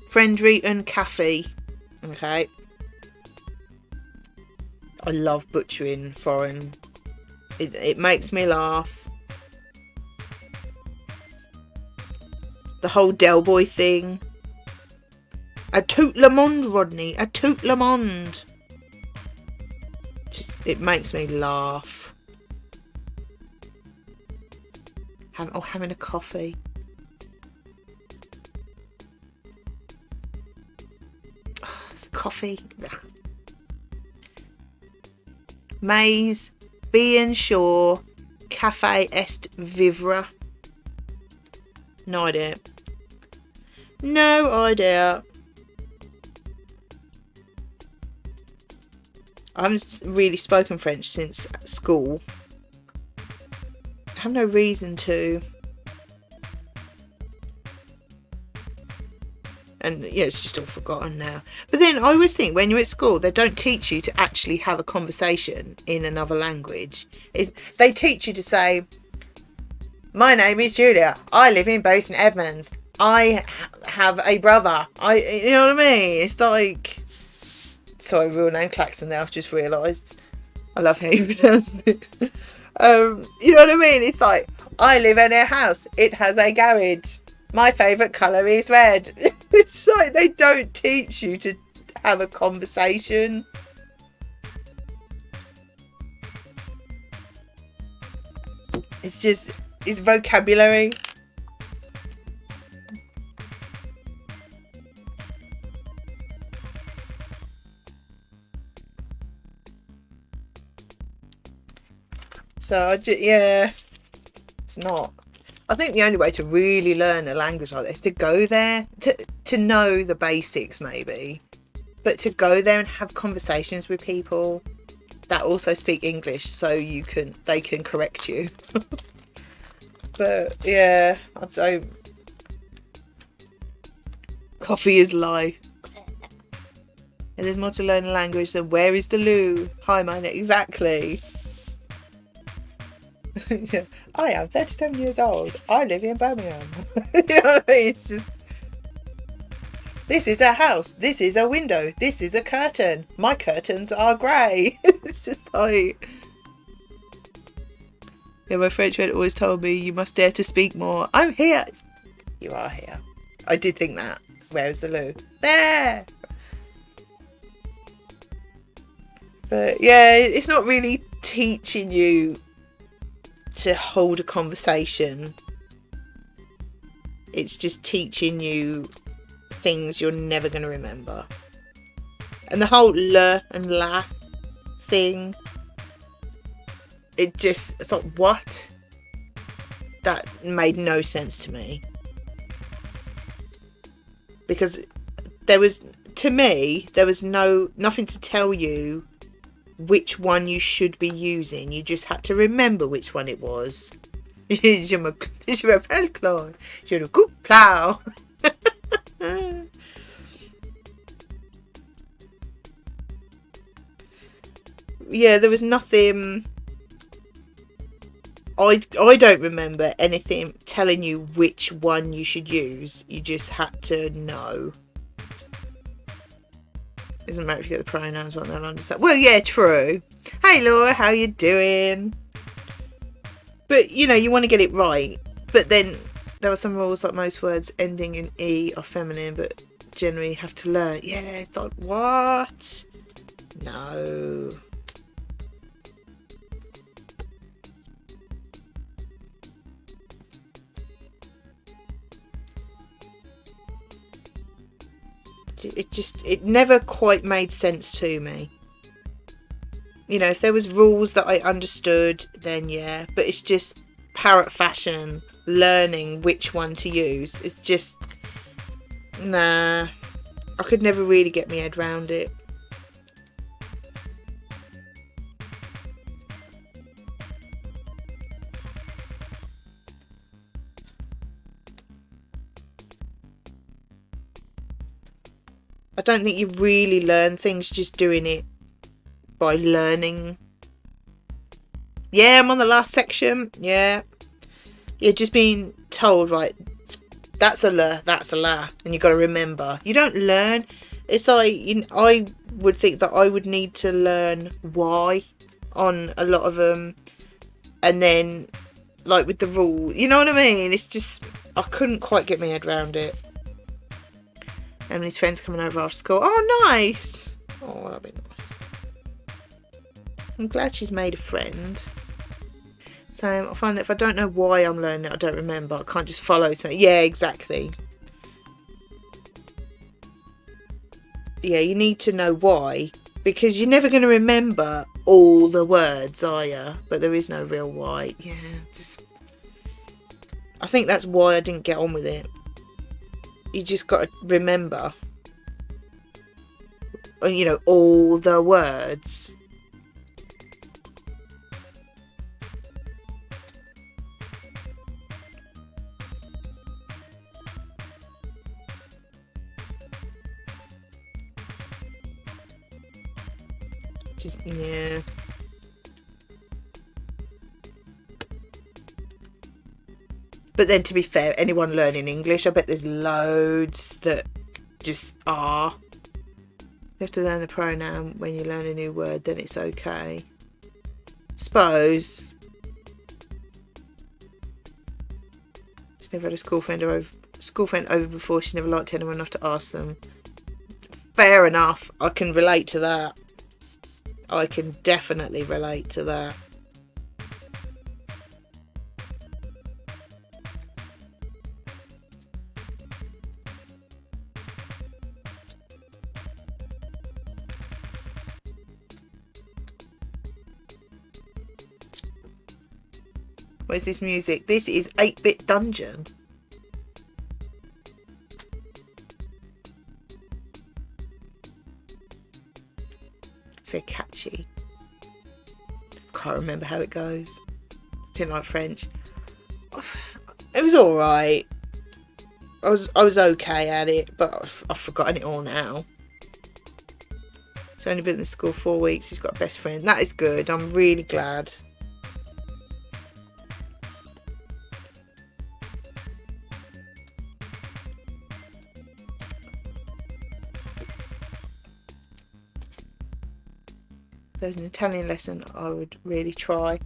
Friendry Cafe. Okay. I love butchering foreign. It makes me laugh. The whole Del Boy thing. A tout le monde, Rodney. A tout le monde. Just, it makes me laugh. Having a coffee. Coffee. Mais bien sûr, café est vivre. No idea. No idea. I haven't really spoken French since school. I have no reason to. And yeah, it's just all forgotten now. But then I always think when you're at school, they don't teach you to actually have a conversation in another language. They teach you to say, my name is Julia. I live in Bow St Edmunds. I have a brother. You know what I mean? It's like... Sorry, real name Claxton there, I've just realised. I love how you pronounce it. You know what I mean? It's like, I live in a house. It has a garage. My favourite colour is red. It's like they don't teach you to have a conversation. It's just, it's vocabulary. So, yeah, it's not. I think the only way to really learn a language like this is to go there, to know the basics maybe, but to go there and have conversations with people that also speak English so they can correct you. But yeah, I don't. Coffee is life. And there's more to learn a language than where is the loo? Hi, my name. Exactly. Yeah. I am 37 years old. I live in Birmingham. You know what I mean? It's just, this is a house. This is a window. This is a curtain. My curtains are grey. It's just like... Yeah, my French friend always told me, you must dare to speak more. I'm here. You are here. I did think that. Where's the loo? There! But yeah, it's not really teaching you to hold a conversation. It's just teaching you things you're never going to remember. And the whole le and la thing, it's like, what? That made no sense to me. Because there was nothing to tell you which one you should be using. You just had to remember which one it was. Je m'appelle Claude. Je le coupe plow. Yeah, there was nothing. I don't remember anything telling you which one you should use. You just had to know. Doesn't matter if you get the pronouns wrong, they'll understand. Well, yeah, true. Hey, Laura, how you doing? But, you know, you want to get it right. But then there are some rules, like most words ending in E are feminine, but generally have to learn. Yeah, it's like, what? No. It never quite made sense to me. You know, if there was rules that I understood, then yeah. But it's just parrot fashion, learning which one to use. It's just, nah. I could never really get my head around it. I don't think you really learn things just doing it by learning. Yeah, I'm on the last section. Yeah. You're just being told, right, that's a la, that's a la. And you've got to remember. You don't learn. It's like, I would think that I would need to learn why on a lot of them. And then, like with the rule, you know what I mean? It's just, I couldn't quite get my head around it. And his friends coming over after school. Oh, nice. Oh, that'd be nice. I'm glad she's made a friend. So I find that if I don't know why I'm learning it, I don't remember. I can't just follow something. Yeah, exactly. Yeah, you need to know why. Because you're never going to remember all the words, are you? But there is no real why. Yeah, just... I think that's why I didn't get on with it. You just got to remember, you know, all the words. Just, yeah. But then, to be fair, anyone learning English, I bet there's loads that just are. You have to learn the pronoun when you learn a new word, then it's okay. Suppose. She's never had a school friend over before. She's never liked anyone enough to ask them. Fair enough. I can relate to that. I can definitely relate to that. Where's this music? This is 8-Bit Dungeon. It's very catchy. Can't remember how it goes. Didn't like French. It was alright. I was okay at it, but I've forgotten it all now. She's only been in school 4 weeks. She's got a best friend. That is good. I'm really glad. There's an Italian lesson I would really try.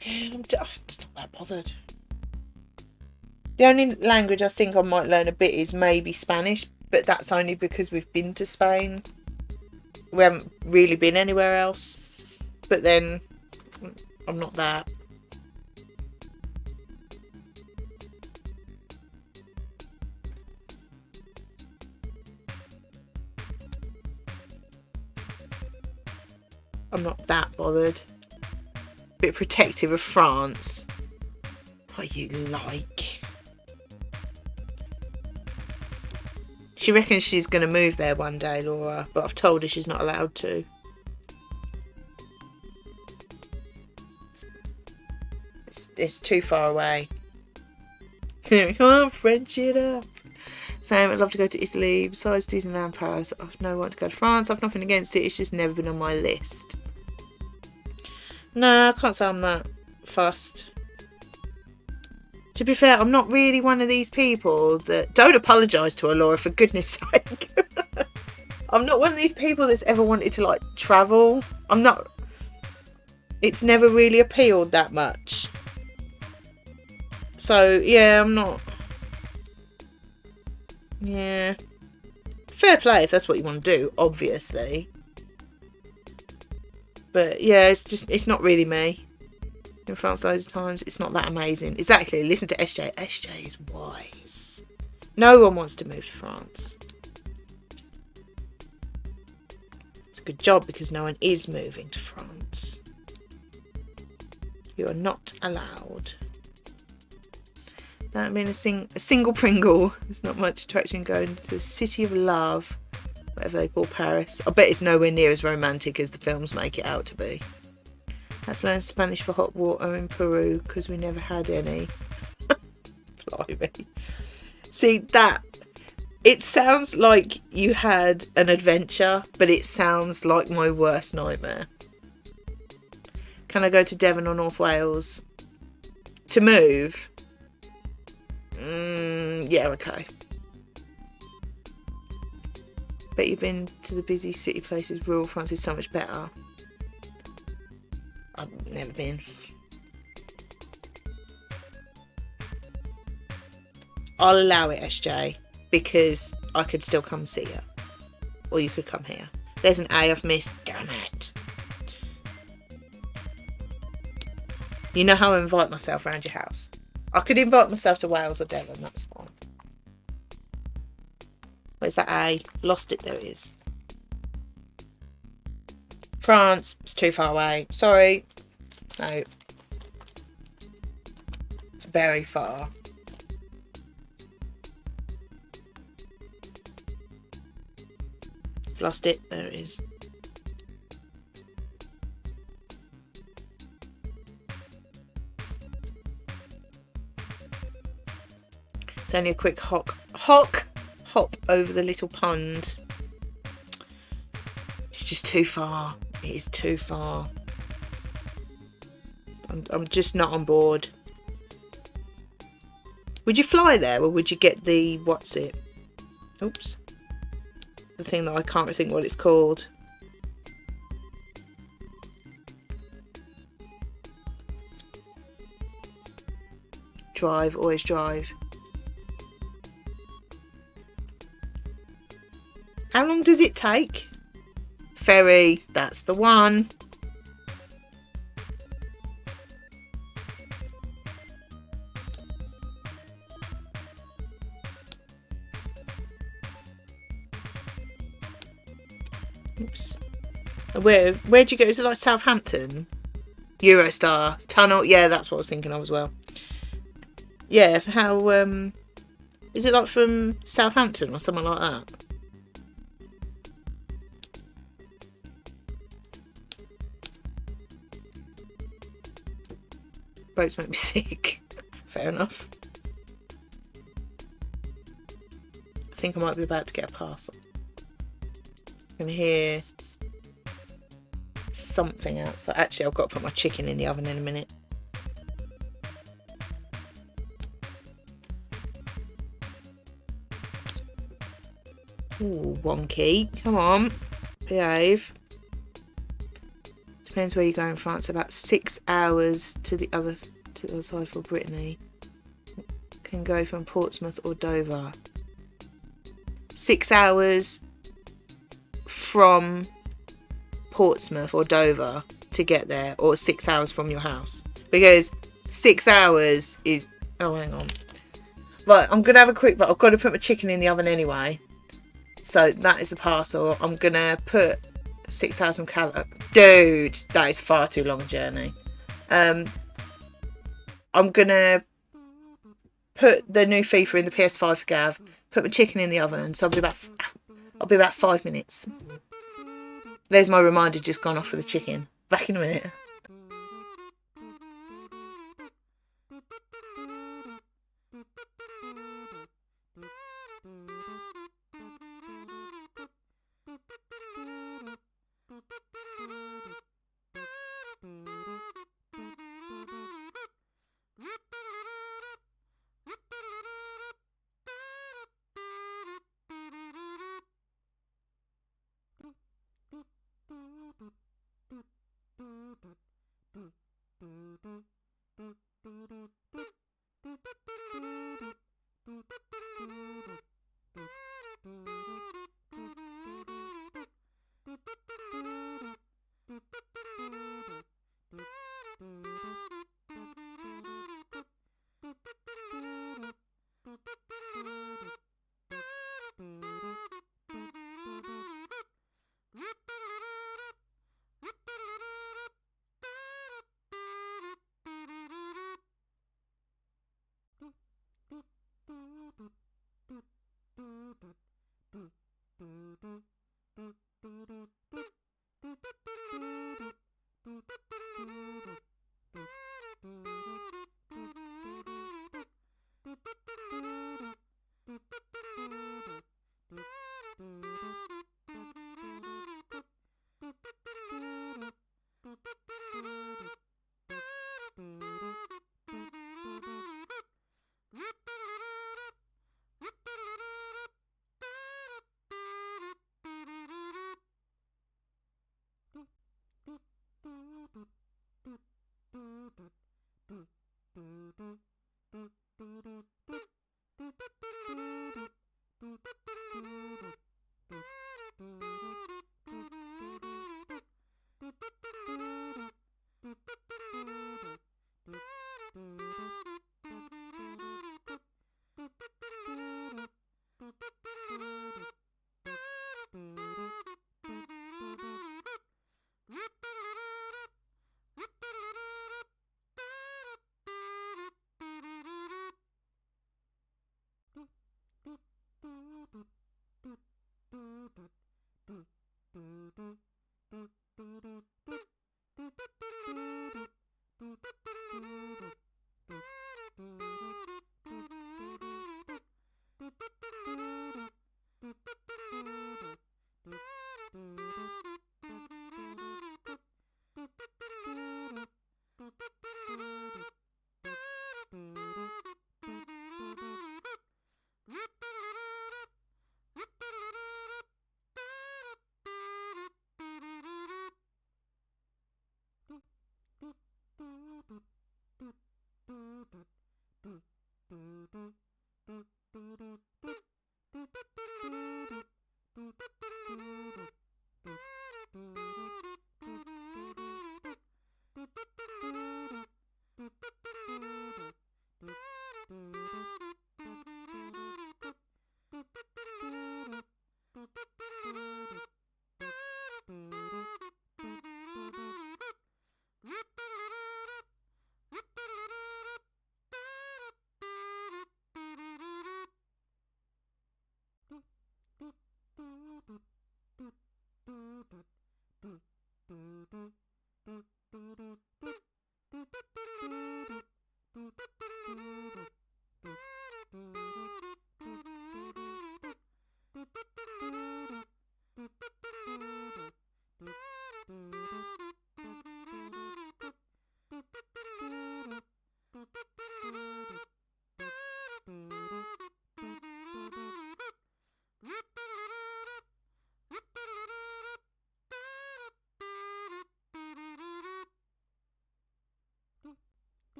Yeah, I'm just not that bothered. The only language I think I might learn a bit is maybe Spanish, but that's only because we've been to Spain. We haven't really been anywhere else. But then, I'm not that. I'm not that bothered. Bit protective of France. What you like? She reckons she's going to move there one day, Laura, but I've told her she's not allowed to. It's too far away. Come on, French it up. Sam, I'd love to go to Italy. Besides Disneyland, Paris, I've no want to go to France. I've nothing against it. It's just never been on my list. No, I can't say I'm that fussed. To be fair, I'm not really one of these people that... Don't apologise to her, Laura, for goodness sake. I'm not one of these people that's ever wanted to, like, travel. I'm not... It's never really appealed that much. So, yeah, I'm not... Yeah. Fair play if that's what you want to do, obviously. But, yeah, it's not really me. In France loads of times, it's not that amazing. Exactly, listen to SJ. SJ is wise. No one wants to move to France. It's good job because no one is moving to France. You are not allowed. That mean a single Pringle. There's not much attraction going to the city of love, whatever they call Paris. I bet it's nowhere near as romantic as the films make it out to be. Let's learn Spanish for hot water in Peru because we never had any. Blimey. See, that, it sounds like you had an adventure, but it sounds like my worst nightmare. Can I go to Devon or North Wales? To move? Yeah, okay. Bet you've been to the busy city places. Rural France is so much better. I've never been. I'll allow it, SJ, because I could still come see you. Or you could come here. There's an A I've missed. Damn it. You know how I invite myself around your house. I could invite myself to Wales or Devon, that's fine. Where's that A? Lost it, there it is. France, it's too far away. Sorry. No. It's very far. Lost it, there it is. It's only a quick hop over the little pond. It's just too far. It is too far. I'm just not on board. Would you fly there, or would you get the what's it? Oops. The thing that I can't think what it's called. Drive, always drive. How long does it take? Ferry, that's the one. Oops. Where'd you go? Is it like Southampton? Eurostar Tunnel. Yeah, that's what I was thinking of as well. Yeah, how is it like from Southampton or something like that? Boats make me sick. Fair enough. I think I might be about to get a parcel. I can hear something else. Actually, I've got to put my chicken in the oven in a minute. Ooh, wonky. Come on. Behave. Depends where you go in France. About 6 hours to the other side for Brittany. Can go from Portsmouth or Dover. 6 hours from Portsmouth or Dover to get there, or 6 hours from your house, because 6 hours is... Oh, hang on. Right, I'm gonna have a quick, but I've got to put my chicken in the oven anyway. So that is the parcel. I'm gonna put 6 hours from Dude, that is far too long a journey. I'm gonna put the new FIFA in the PS5 for Gav. Put my chicken in the oven, so I'll be about 5 minutes. There's my reminder just gone off for the chicken. Back in a minute.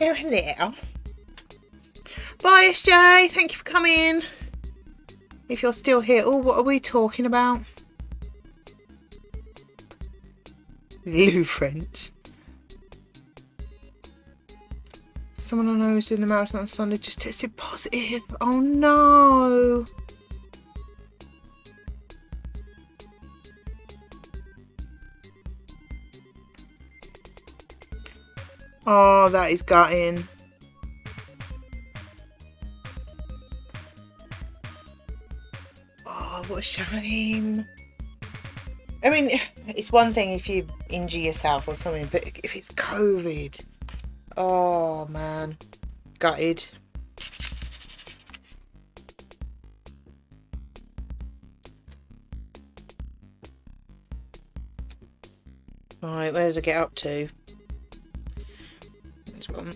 Oh, hello. Bye, SJ. Thank you for coming. If you're still here. Oh, what are we talking about? Lou French. Someone I know who's doing the marathon on Sunday just tested positive. Oh no. Oh, that is gutting. Oh, what a shame. I mean, it's one thing if you injure yourself or something, but if it's COVID, oh man, gutted. Right, where did I get up to? This one.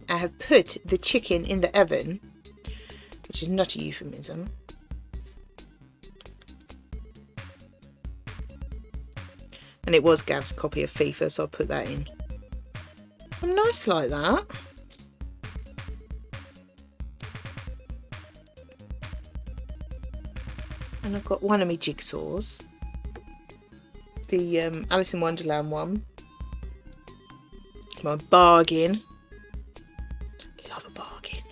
I have put the chicken in the oven, which is not a euphemism. And it was Gav's copy of FIFA, so I'll put that in. I'm nice like that. And I've got one of my jigsaws. The Alice in Wonderland one. My bargain. Love a bargain.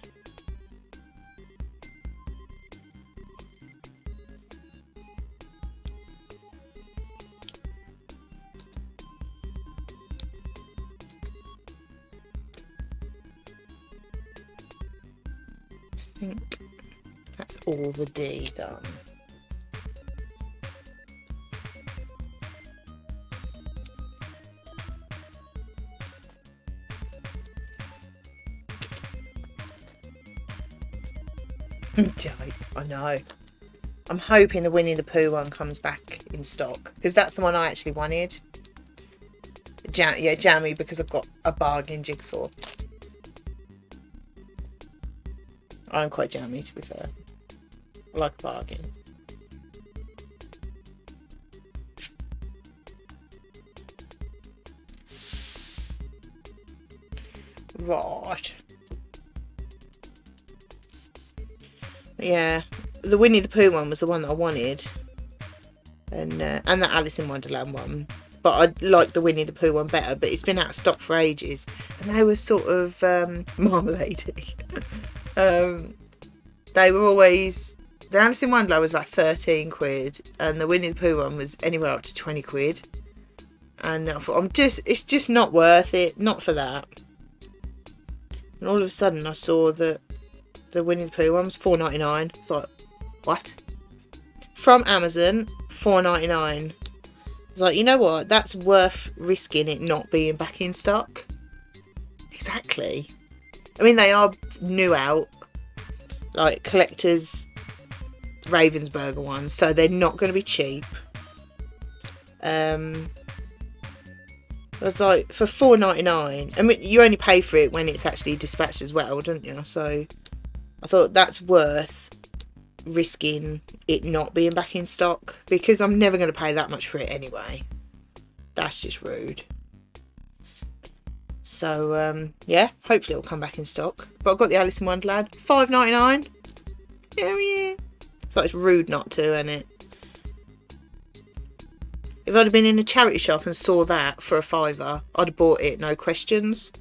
I think that's all the D done. I know. I'm hoping the Winnie the Pooh one comes back in stock, because that's the one I actually wanted. Yeah, jammy, because I've got a bargain jigsaw. I'm quite jammy, to be fair. I like a bargain. Right. Yeah, the Winnie the Pooh one was the one that I wanted, and the Alice in Wonderland one. But I like the Winnie the Pooh one better. But it's been out of stock for ages, and they were sort of marmalade-y. They were always, the Alice in Wonderland was like 13 quid, and the Winnie the Pooh one was anywhere up to 20 quid. And I thought, it's just not worth it, not for that. And all of a sudden, I saw that the Winnie the Pooh one was $4.99. It's like, what? From Amazon, $4.99. It's like, you know what? That's worth risking it not being back in stock. Exactly. I mean, they are new out, like collectors Ravensburger ones, so they're not going to be cheap. I was like, for $4.99. I mean, you only pay for it when it's actually dispatched as well, don't you? So I thought that's worth risking it not being back in stock, because I'm never going to pay that much for it anyway. That's just rude. So yeah, hopefully it'll come back in stock. But I've got the Alice in Wonderland, $5.99. Hell yeah. So it's rude not to, isn't it? If I'd have been in a charity shop and saw that for a £5, I'd have bought it, no questions.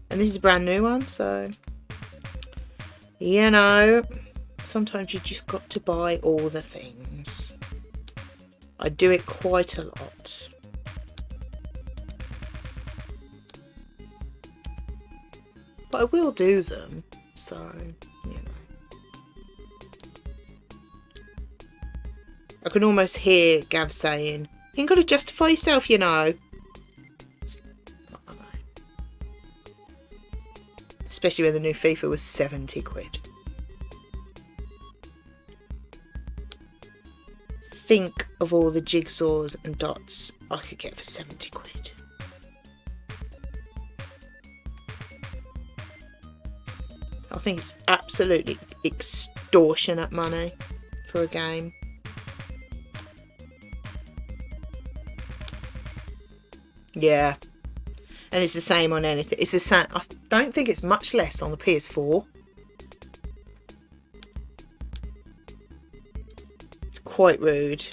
And this is a brand new one, so you know, sometimes you just got to buy all the things. I do it quite a lot. But I will do them, so, you know. I can almost hear Gav saying, you ain't got to justify yourself, you know. Especially when the new FIFA was 70 quid. Think of all the jigsaws and dots I could get for 70 quid. I think it's absolutely extortionate money for a game. Yeah. And it's the same on anything. It's the same. I don't think it's much less on the PS4. It's quite rude.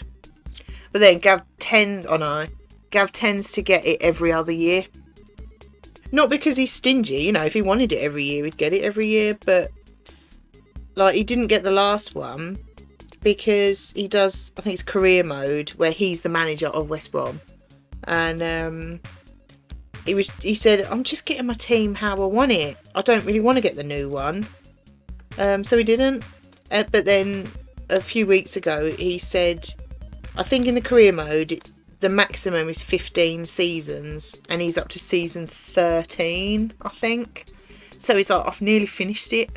But then Gav tends to get it every other year. Not because he's stingy, you know, if he wanted it every year, he'd get it every year. But, like, he didn't get the last one because he does, I think it's career mode, where he's the manager of West Brom. And he said, I'm just getting my team how I want it. I don't really want to get the new one. So he didn't. But then a few weeks ago, he said, I think in the career mode, the maximum is 15 seasons. And he's up to season 13, I think. So he's like, I've nearly finished it.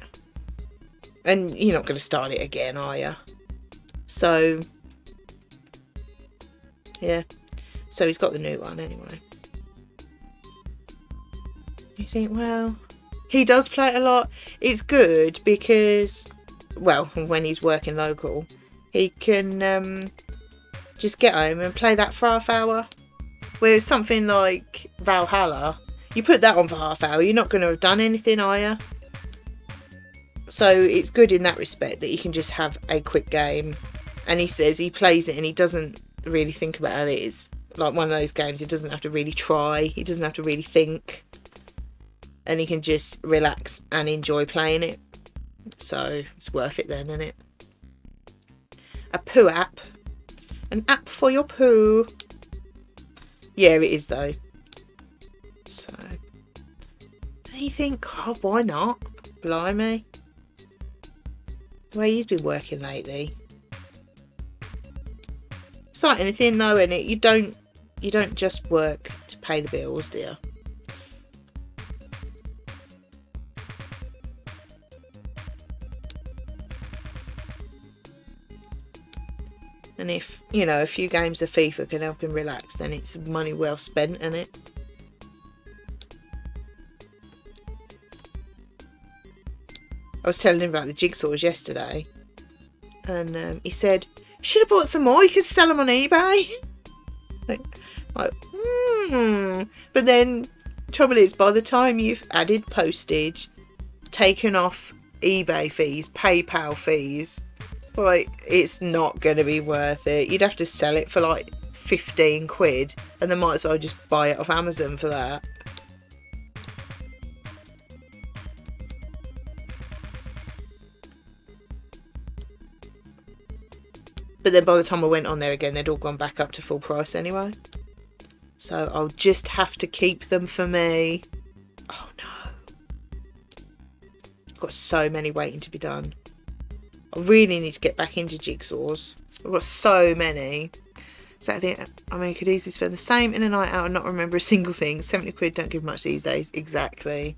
And you're not going to start it again, are you? So, yeah. So he's got the new one anyway. You think, well, he does play it a lot. It's good because, well, when he's working local, he can just get home and play that for half hour. Whereas something like Valhalla, you put that on for half hour, you're not going to have done anything, are you? So it's good in that respect that you can just have a quick game. And he says he plays it and he doesn't really think about it. It's like one of those games he doesn't have to really try. He doesn't have to really think. And he can just relax and enjoy playing it. So it's worth it then, isn't it? A poo app. An app for your poo. Yeah, it is though. So you think, oh, why not? Blimey. The way he's been working lately. It's like anything though, innit? You don't just work to pay the bills, do you? And if, you know, a few games of FIFA can help him relax, then it's money well spent, isn't it? I was telling him about the jigsaws yesterday. And he said, you should have bought some more. You could sell them on eBay. But then, trouble is, by the time you've added postage, taken off eBay fees, PayPal fees, like, it's not going to be worth it. You'd have to sell it for like 15 quid and then might as well just buy it off Amazon for that. But then by the time I went on there again, they'd all gone back up to full price anyway. So I'll just have to keep them for me. Oh no. I've got so many waiting to be done. I really need to get back into jigsaws. I've got so many. So I mean, I could easily spend the same in a night out and not remember a single thing. 70 quid don't give much these days. Exactly.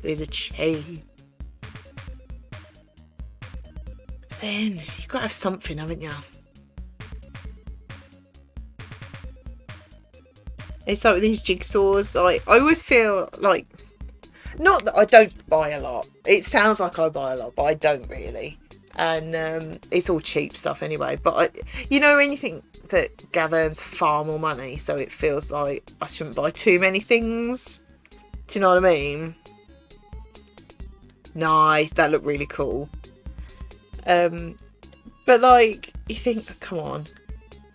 There's a chain. Then you've got to have something, haven't you? It's like with these jigsaws, like, I always feel like, not that I don't buy a lot. It sounds like I buy a lot, but I don't really. And it's all cheap stuff anyway. But you know, when you think that Gav earns far more money, so it feels like I shouldn't buy too many things. Do you know what I mean? Nah, that looked really cool. But like, you think, oh, come on.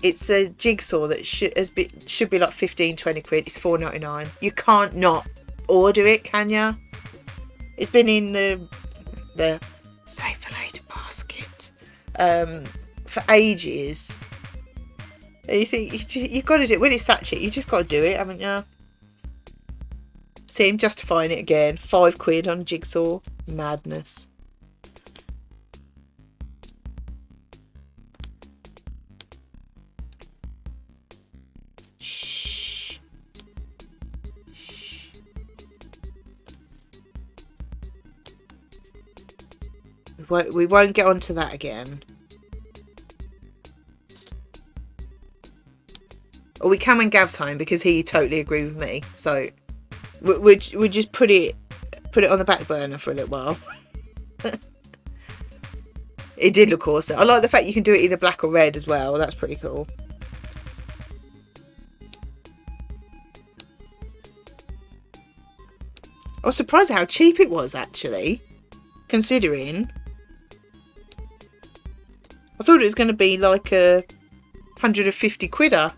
It's a jigsaw that should be like 15-20 quid. It's $4.99. You can't not order it, can ya? It's been in the save for later basket for ages. And you think you've got to do it when it's that cheap. You just got to do it, haven't you? See him justifying it again. 5 quid on jigsaw. Madness. We won't get onto that again. Or we can when Gav's home because he totally agreed with me. So we just put it on the back burner for a little while. It did look awesome. I like the fact you can do it either black or red as well. That's pretty cool. I was surprised at how cheap it was, actually, considering. I thought it was going to be like a 150 quidder.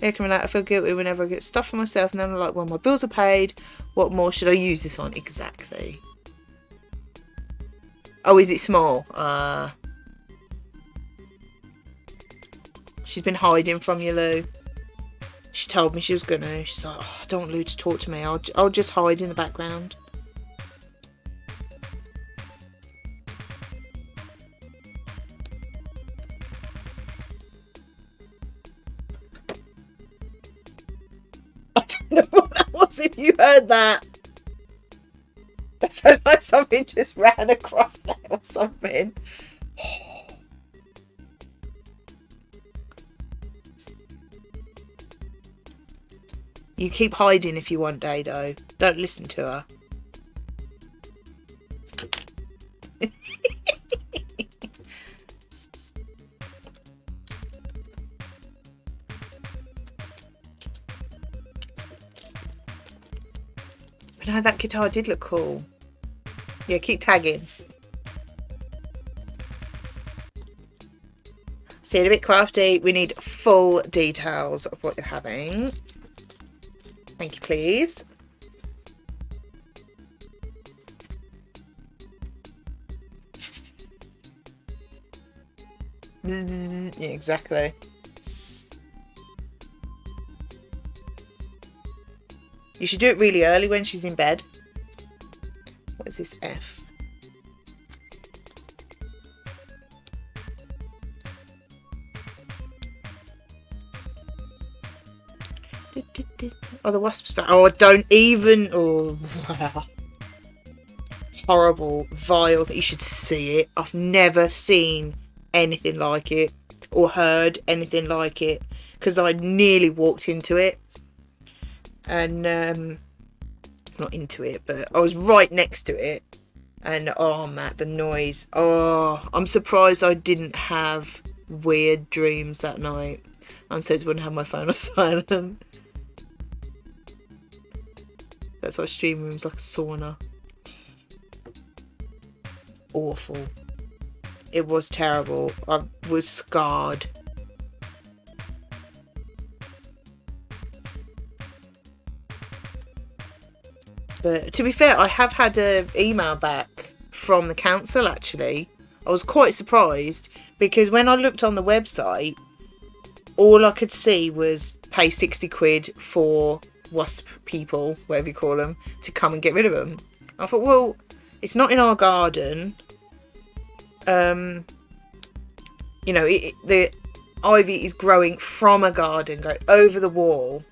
Yeah, coming out, I feel guilty whenever I get stuff for myself, and then I'm like, well, my bills are paid. What more should I use this on? Exactly. Oh, is it small? She's been hiding from you, Lou. She told me she was gonna. She's like, oh, I don't want Lou to talk to me. I'll just hide in the background. I don't know what that was, if you heard that. That sounded like something just ran across there or something. You keep hiding if you want, Dado. Don't listen to her. But no, that guitar did look cool. Yeah, keep tagging. See it a bit crafty. We need full details of what you're having. Thank you, please. Yeah, exactly. You should do it really early when she's in bed. What is this F? Oh, the wasps. Oh, don't even. Oh, wow. Horrible, vile. You should see it. I've never seen anything like it or heard anything like it, because I nearly walked into it. And not into it, but I was right next to it. And oh, Matt, the noise. Oh, I'm surprised I didn't have weird dreams that night. I said I wouldn't have my phone on silent. That's why stream room's like a sauna. Awful. It was terrible. I was scarred. But to be fair, I have had an email back from the council, actually. I was quite surprised, because when I looked on the website, all I could see was pay 60 quid for wasp people, whatever you call them, to come and get rid of them. I thought, well, it's not in our garden. You know, the ivy is growing from a garden, going over the wall.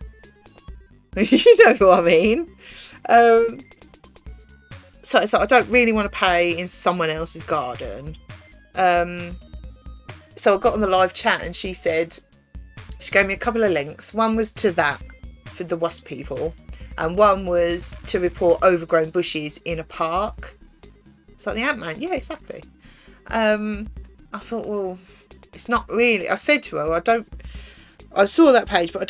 You know what I mean? So it's like, I don't really want to pay in someone else's garden. So I got on the live chat, and she said, she gave me a couple of links. One was to that, for the wasp people, and one was to report overgrown bushes in a park. It's like the Ant-Man. Yeah, exactly. I thought, well, it's not really. I said to her, I saw that page, but I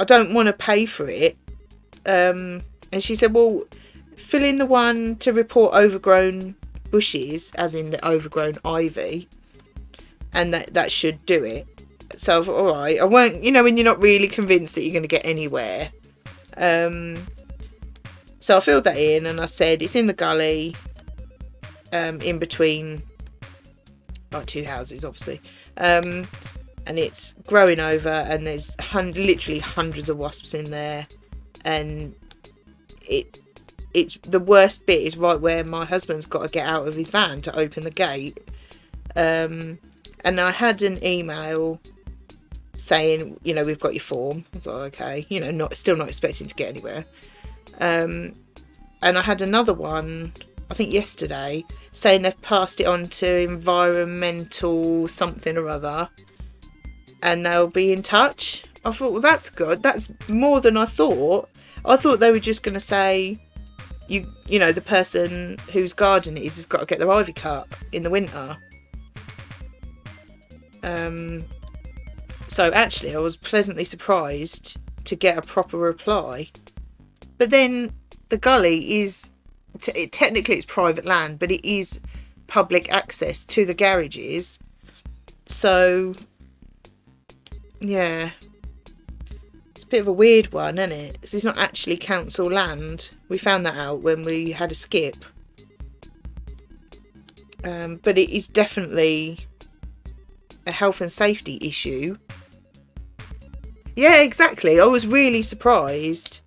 don't want to pay for it. And she said, well, fill in the one to report overgrown bushes, as in the overgrown ivy, and that should do it. So I thought, all right. I weren't, you know, when you're not really convinced that you're going to get anywhere. So I filled that in, and I said it's in the gully, in between like two houses, obviously, and it's growing over, and there's literally hundreds of wasps in there, and it's the worst bit is right where my husband's got to get out of his van to open the gate. And I had an email saying, you know, we've got your form. I was like, okay, you know, still not expecting to get anywhere. And I had another one, I think yesterday, saying they've passed it on to environmental something or other, and they'll be in touch. I thought, well, that's good. That's more than I thought. I thought they were just going to say, you know, the person whose garden it is has got to get their ivy cut in the winter. So actually, I was pleasantly surprised to get a proper reply. But then the gully is, technically it's private land, but it is public access to the garages. So, yeah. It's a bit of a weird one, isn't it? This is not actually council land. We found that out when we had a skip. But it is definitely a health and safety issue. Yeah, exactly. I was really surprised.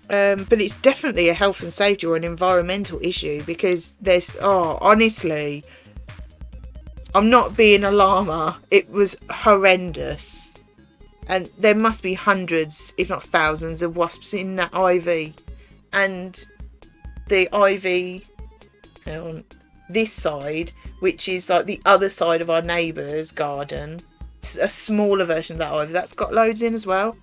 But it's definitely a health and safety or an environmental issue, because there's, honestly, I'm not being a llama. It was horrendous. And there must be hundreds, if not thousands, of wasps in that ivy. And the ivy, this side, which is like the other side of our neighbour's garden, a smaller version of that ivy, that's got loads in as well.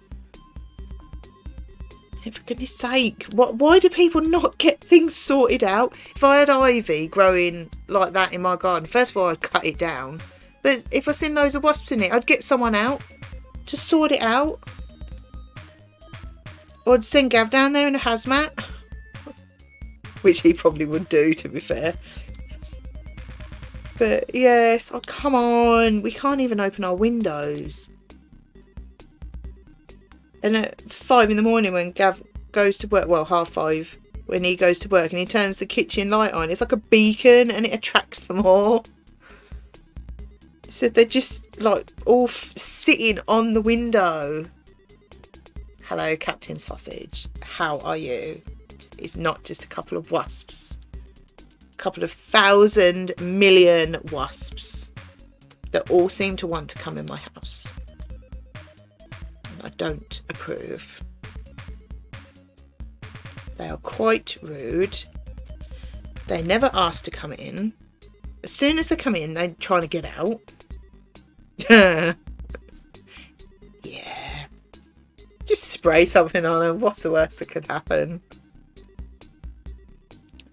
For goodness sake, why do people not get things sorted out? If I had ivy growing like that in my garden, first of all, I'd cut it down. But if I seen loads of wasps in it, I'd get someone out to sort it out. Or I'd send Gav down there in a hazmat. Which he probably would do, to be fair. But yes, come on. We can't even open our windows. And at 5 in the morning when Gav goes to work, well, 5:30 when he goes to work, and he turns the kitchen light on, it's like a beacon and it attracts them all. So they're just like all sitting on the window. Hello, Captain Sausage. How are you? It's not just a couple of wasps. A couple of 1,000 million wasps that all seem to want to come in my house. I don't approve. They are quite rude. They never ask to come in. As soon as they come in, they're trying to get out. Yeah. Just spray something on them. What's the worst that could happen?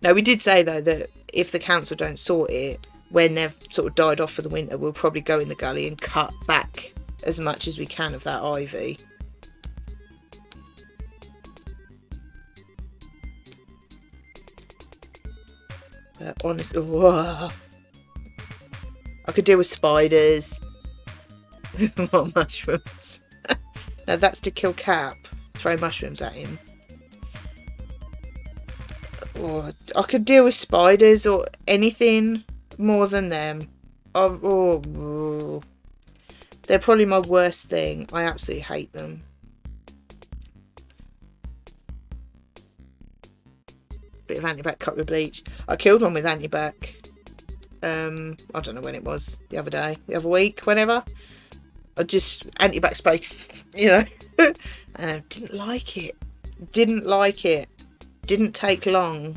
Now, we did say, though, that if the council don't sort it, when they've sort of died off for the winter, we'll probably go in the gully and cut back as much as we can of that ivy. But honestly, I could deal with spiders. Not mushrooms. Now that's to kill Cap. Throw mushrooms at him. I could deal with spiders or anything more than them. They're probably my worst thing. I absolutely hate them. Bit of antibac cut with bleach. I killed one with antibac. I don't know when it was. The other week, whenever. I just antibac spray, and I didn't like it. Didn't take long.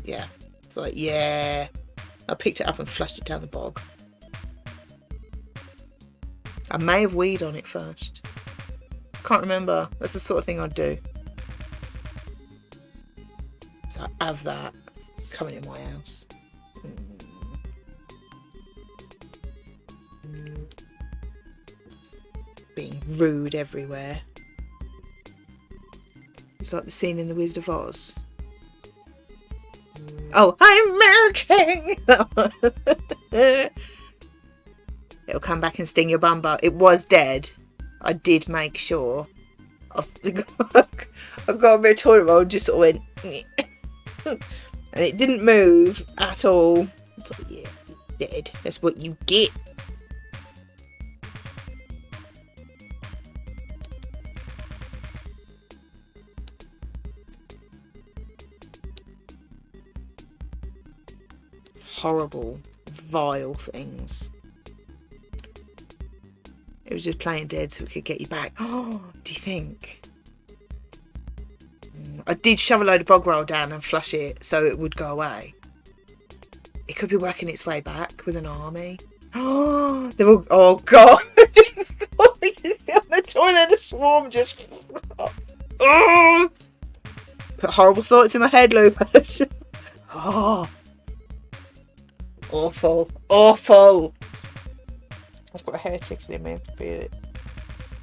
Yeah. It's like, yeah. I picked it up and flushed it down the bog. I may have weed on it first. Can't remember. That's the sort of thing I'd do. So I have that coming in my house. Being rude everywhere. It's like the scene in The Wizard of Oz. Oh, I'm melting! It'll come back and sting your bum, but it was dead. I did make sure. I got a bit of toilet roll and just sort of went... and it didn't move at all. It's like, yeah, dead. That's what you get. Horrible, vile things. It was just playing dead so we could get you back. Oh, do you think? I did shove a load of bog roll down and flush it so it would go away. It could be working its way back with an army. Oh, they're all, oh God. On the toilet, the swarm just... Oh. Put horrible thoughts in my head, Lupus. Oh. Awful. Awful. I've got a hair tickle in me. I can feel it.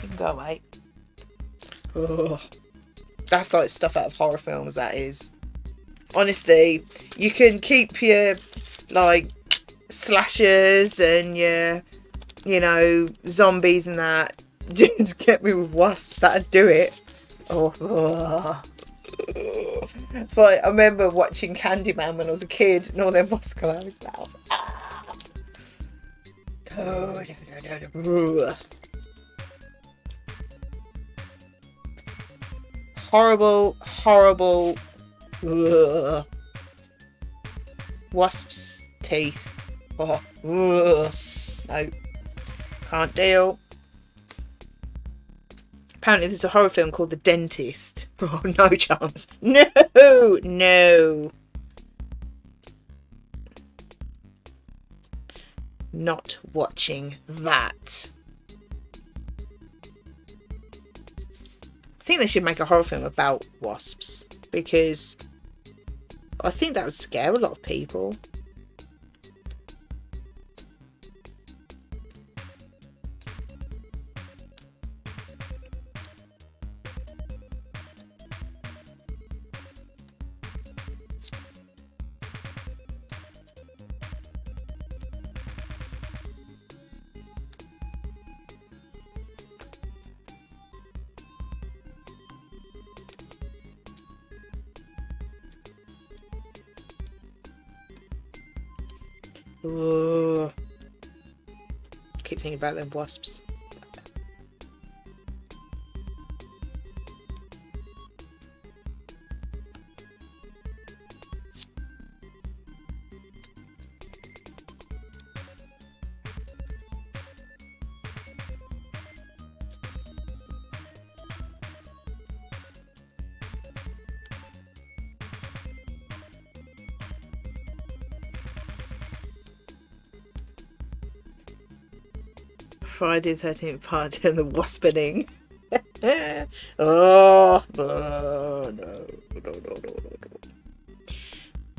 You can go away. Oh. That's like stuff out of horror films, that is. Honestly, you can keep your, like, slashers and your, you know, zombies and that. Just get me with wasps, that'd do it. Oh. That's why I remember watching Candyman when I was a kid and all them wasps come out of his mouth. Horrible, horrible. Ugh. Wasps' teeth. Oh, ugh. No, can't deal. Apparently there's a horror film called The Dentist. Oh, no chance. No, no. Not watching that. I think they should make a horror film about wasps, because I think that would scare a lot of people. Ugh. Keep thinking about them wasps. Friday the 13th part and the waspening. Oh, no, no, no, no, no.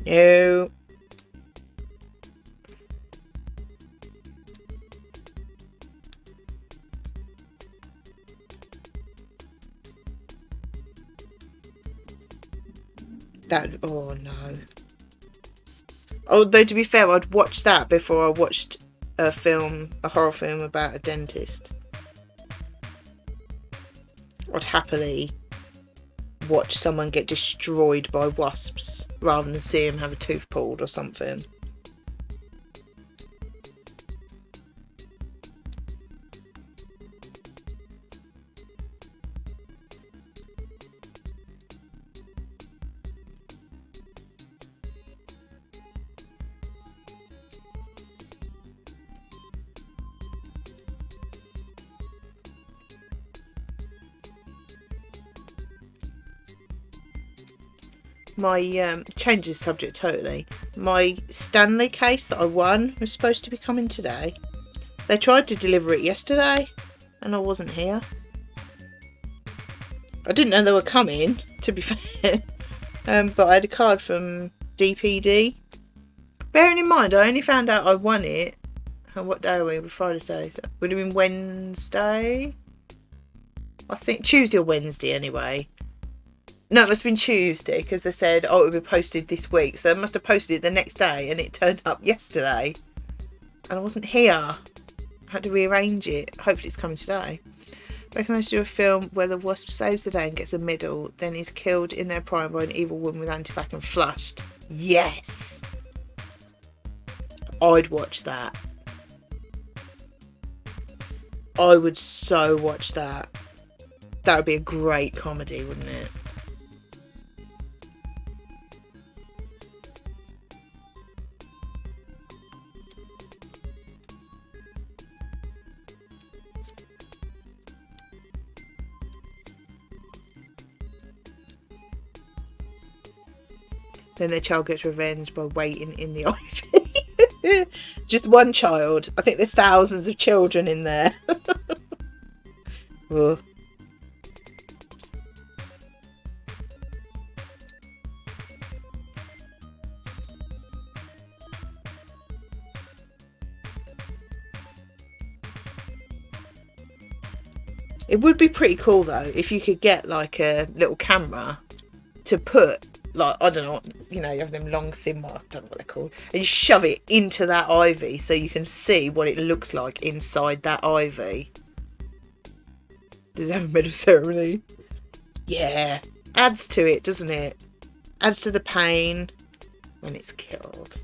No. That, oh no. Although to be fair, I'd watch that before I watched a horror film about a dentist. I'd happily watch someone get destroyed by wasps rather than see him have a tooth pulled or something. My changes subject totally. My Stanley case that I won was supposed to be coming today. They tried to deliver it yesterday and I wasn't here. I didn't know they were coming, to be fair. But I had a card from DPD. Bearing in mind, I only found out I won it. What day are we? Friday today. So it would have been Wednesday. I think Tuesday or Wednesday anyway. No, it must have been Tuesday, because they said, oh, it would be posted this week. So they must have posted it the next day, and it turned up yesterday. And I wasn't here. I had to rearrange it. Hopefully it's coming today. Reckon they should do a film where the wasp saves the day and gets a medal, then is killed in their prime by an evil woman with antibac and flushed. Yes! I'd watch that. I would so watch that. That would be a great comedy, wouldn't it? Then their child gets revenge by waiting in the IT. Just one child. I think there's thousands of children in there. Ugh. It would be pretty cool though if you could get like a little camera to put, like, I don't know, you know, you have them long thin ones, I don't know what they're called, and you shove it into that ivy so you can see what it looks like inside that ivy. Does it have a medal ceremony? Yeah, adds to it, doesn't it? Adds to the pain when it's killed.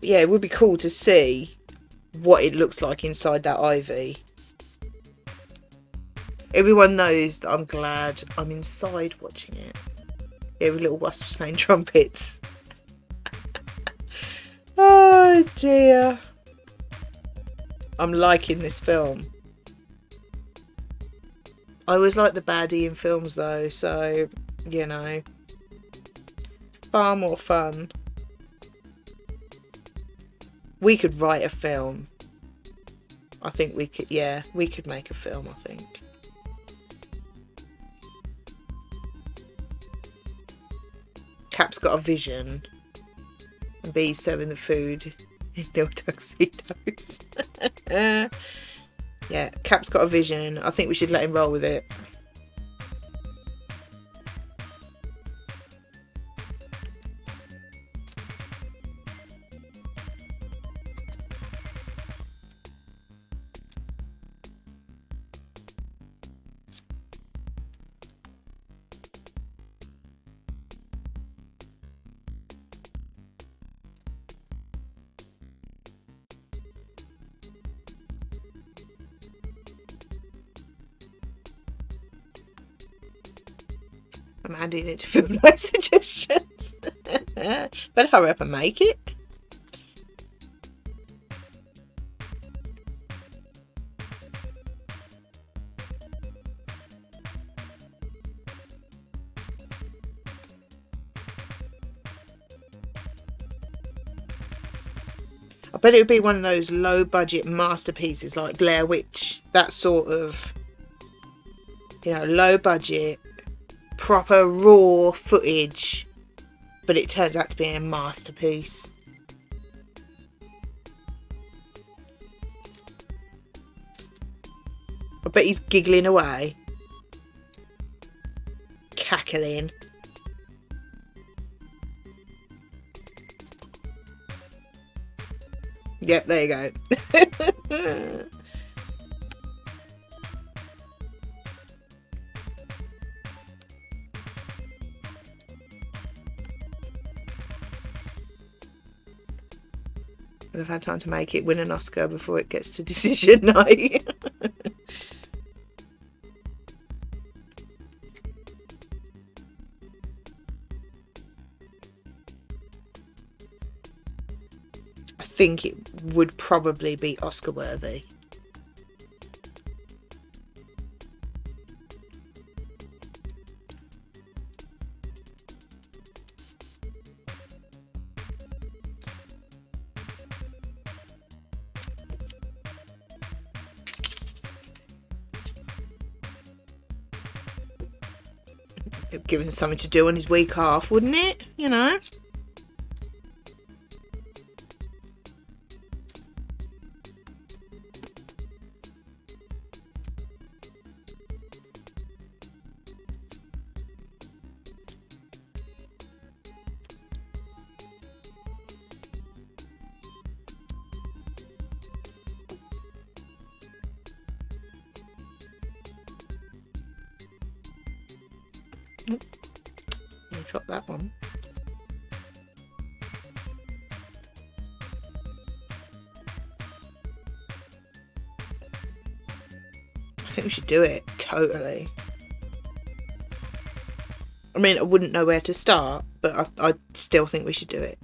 Yeah, it would be cool to see what it looks like inside that ivy. Everyone knows that I'm glad I'm inside watching it. Every little wasp's playing trumpets. Oh dear. I'm liking this film. I always like the baddie in films though, so, you know, far more fun. We could write a film. I think we could, yeah, we could make a film, I think. Cap's got a vision. And B's serving the food in little tuxedos. Yeah, Cap's got a vision. I think we should let him roll with it. I'm adding it to film night suggestions. Better hurry up and make it. I bet it would be one of those low budget masterpieces like Blair Witch. That sort of, you know, low budget, proper raw footage, but it turns out to be a masterpiece. I bet he's giggling away, cackling. Yep, there you go. I've had time to make it win an Oscar before it gets to decision night. I think it would probably be Oscar worthy. It'd give him something to do on his week off, wouldn't it? You know? Drop that one. I think we should do it, totally. I mean, I wouldn't know where to start, but I still think we should do it.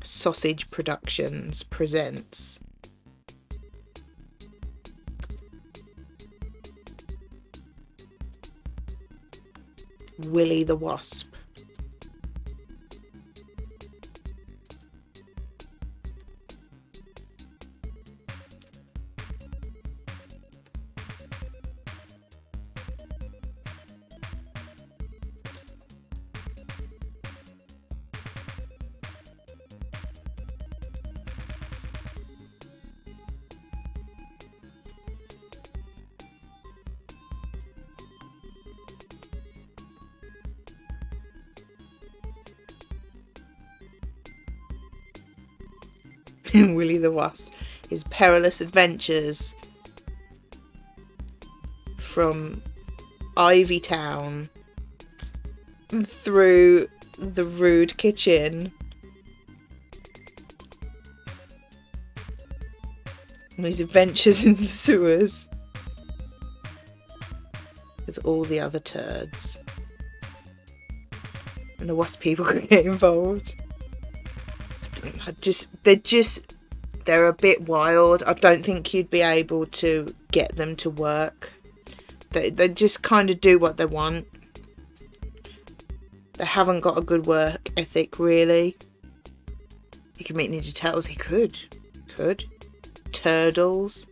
Sausage Productions presents Willy the Wasp. Willy the Wasp. His perilous adventures from Ivy Town through the Rude Kitchen and his adventures in the sewers with all the other turds. And the wasp people can get involved. They're a bit wild. I don't think you'd be able to get them to work. They just kind of do what they want. They haven't got a good work ethic, really. He could meet Ninja Turtles. He could. Turtles.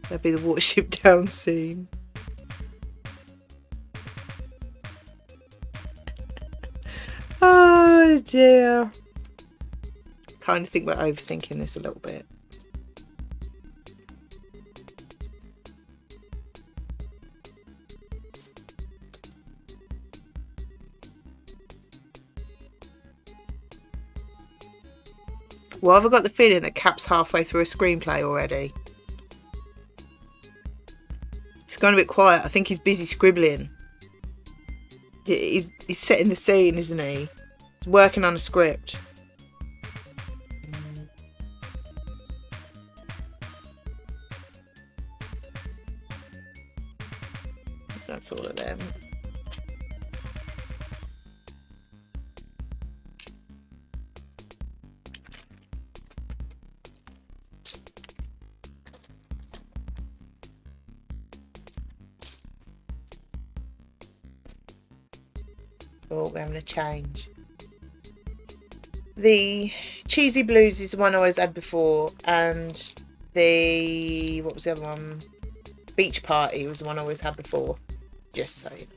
That'd be the Watership Down scene. Oh dear. Kind of think we're overthinking this a little bit. Well, I've got the feeling that Cap's halfway through a screenplay already. He's gone a bit quiet. I think he's busy scribbling. He's setting the scene, isn't he? He's working on a script. That's all of them. Oh, we're having a change. The Cheesy Blues is the one I always had before, and the, what was the other one? Beach Party was the one I always had before. Just so you know.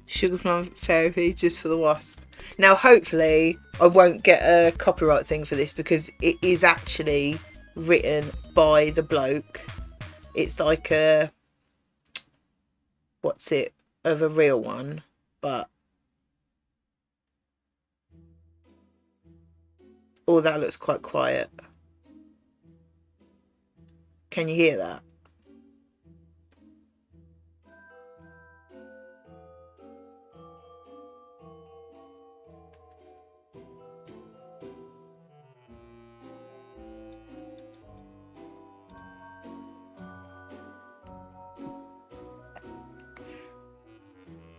Sugar Plum Fairy just for the wasp. Now, hopefully, I won't get a copyright thing for this because it is actually written by the bloke. It's like a, what's it, of a real one, but oh, that looks quite quiet. Can you hear that?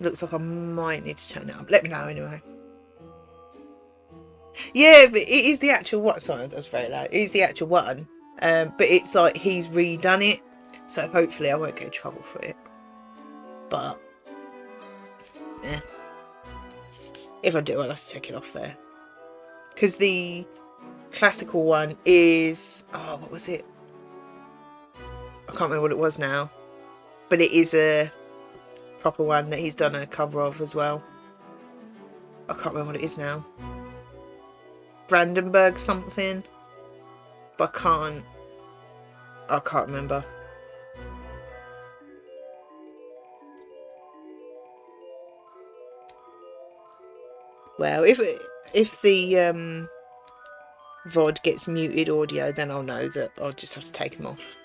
Looks like I might need to turn it up. Let me know anyway. Yeah, but it is the actual one. Sorry, that's very loud. It is the actual one. But it's like he's redone it. So hopefully I won't get in trouble for it. But yeah. If I do, I'll have to take it off there. Because the classical one is, oh, what was it? I can't remember what it was now. But it is a proper one that he's done a cover of as well. I can't remember what it is now. Brandenburg something. But I can't remember. Well, if the VOD gets muted audio, then I'll know that I'll just have to take them off.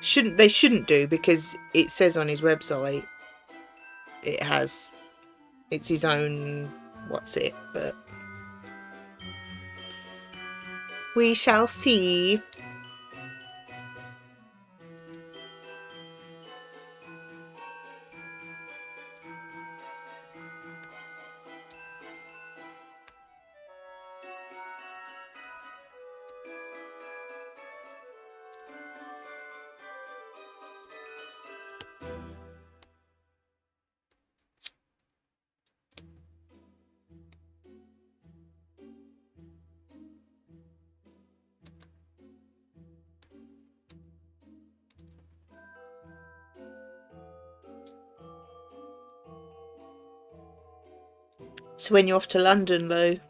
They shouldn't do, because it says on his website it's his own but we shall see. So when you're off to London, Lou?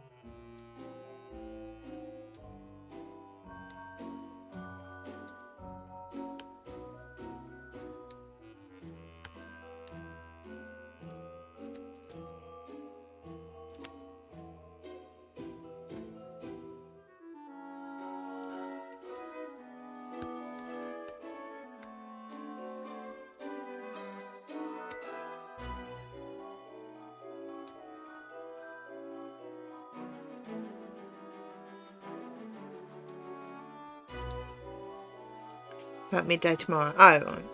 About midday tomorrow. Oh, right.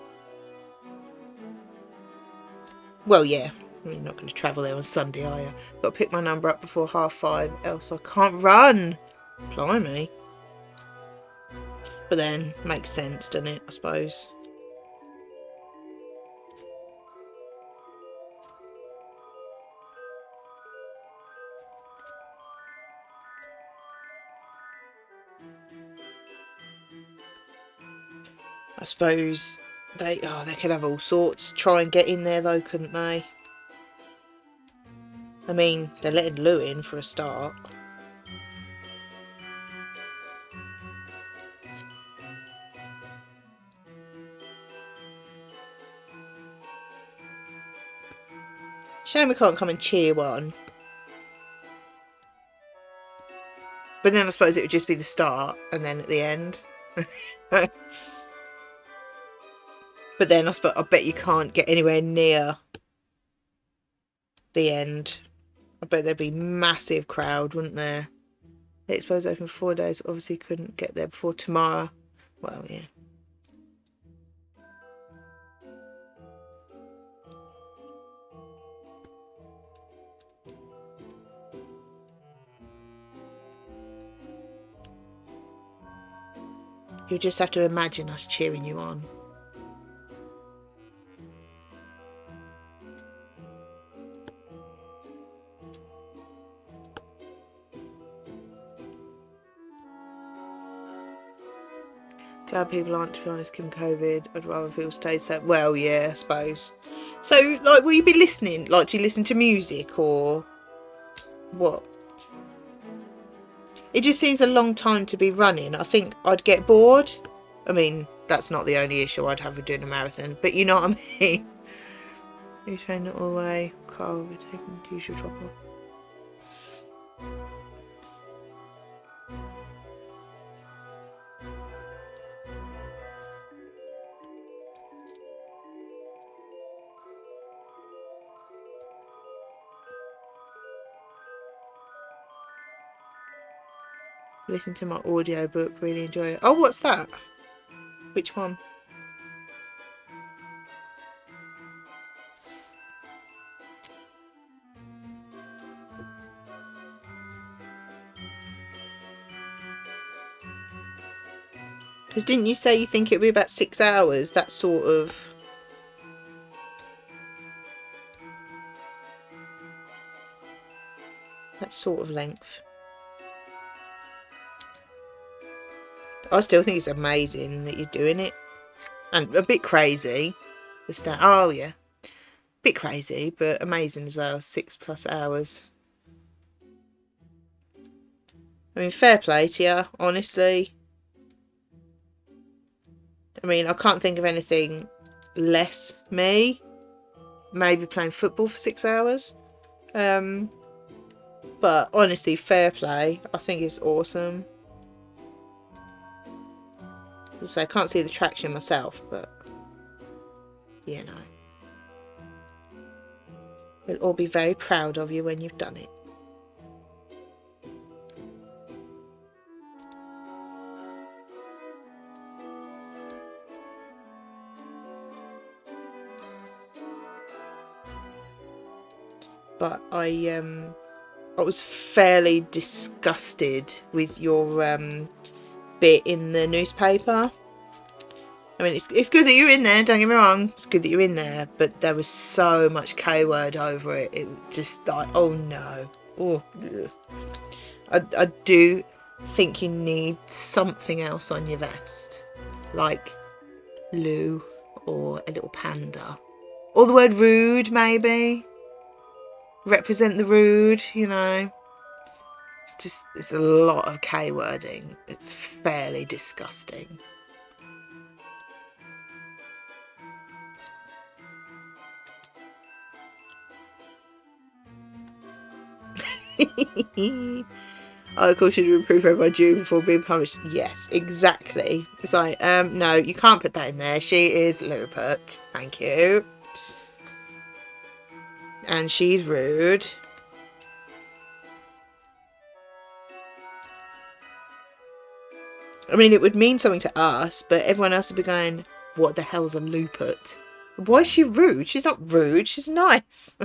Well, yeah. You're not going to travel there on Sunday, are you? Got to pick my number up before 5:30, else I can't run. Blimey. But then, makes sense, doesn't it, I suppose? I suppose they could have all sorts. Try and get in there though, couldn't they? I mean, they're letting Lou in for a start. Shame we can't come and cheer one. But then I suppose it would just be the start and then at the end. But then I bet you can't get anywhere near the end. I bet there'd be massive crowd, wouldn't there? The expo's open for 4 days. Obviously couldn't get there before tomorrow. Well, yeah. You'll just have to imagine us cheering you on. Glad people aren't, to be honest, given COVID. I'd rather people stay safe. Well, yeah, I suppose. So, like, will you be listening? Like, do you listen to music or what? It just seems a long time to be running. I think I'd get bored. I mean, that's not the only issue I'd have with doing a marathon, but you know what I mean? You train it all the way. Car will be taking the usual drop off. Listen to my audiobook, really enjoy it. Oh, what's that? Which one? Because didn't you say you think it would be about 6 hours? That sort of length. I still think it's amazing that you're doing it. And a bit crazy. Oh, yeah. Bit crazy, but amazing as well. 6+ hours. I mean, fair play to you, honestly. I mean, I can't think of anything less me. Maybe playing football for 6 hours. But honestly, fair play. I think it's awesome. So I can't see the traction myself, but you know, we'll all be very proud of you when you've done it. But I was fairly disgusted with your bit in the newspaper. I mean, it's good that you're in there, don't get me wrong. It's good that you're in there, but there was so much K-word over it. It was just like, oh no. Oh, I do think you need something else on your vest. Like Lou or a little panda. Or the word rude, maybe. represent the rude, you know. It's a lot of K wording. It's fairly disgusting. Article should have been proofread by June before being published. Yes, exactly. It's like, no, you can't put that in there. She is Lilliput. Thank you. And she's rude. I mean, it would mean something to us, but everyone else would be going, what the hell's a luput? Why is she rude? She's not rude. She's nice.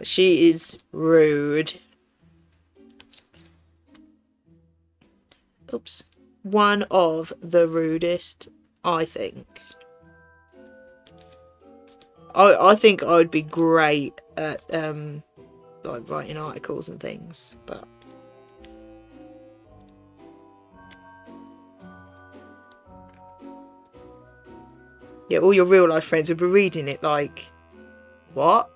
She is rude. Oops. One of the rudest, I think. I think I'd be great at like writing articles and things, but yeah, all your real life friends would be reading it like, what?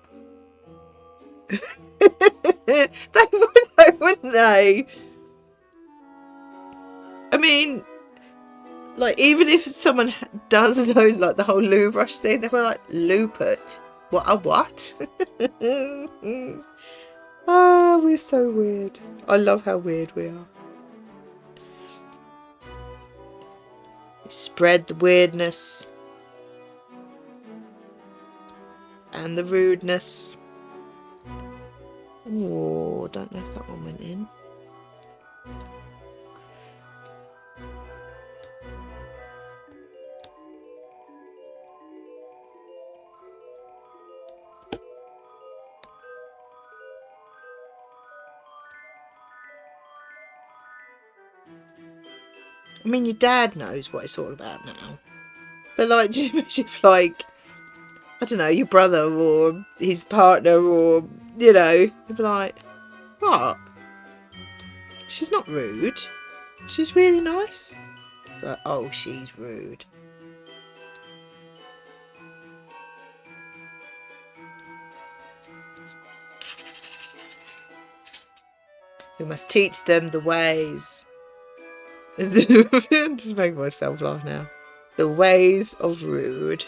They would, wouldn't they? I mean, like, even if someone does know like the whole loo brush thing, they were like, luput. What a what? Oh, we're so weird. I love how weird we are. Spread the weirdness and the rudeness. Oh, don't know if that one went in. I mean, your dad knows what it's all about now. But, like, just imagine if, like, I don't know, your brother or his partner or, you know, they'd be like, what? She's not rude. She's really nice. It's like, oh, she's rude. We must teach them the ways. I'm just making myself laugh now. The ways of rude.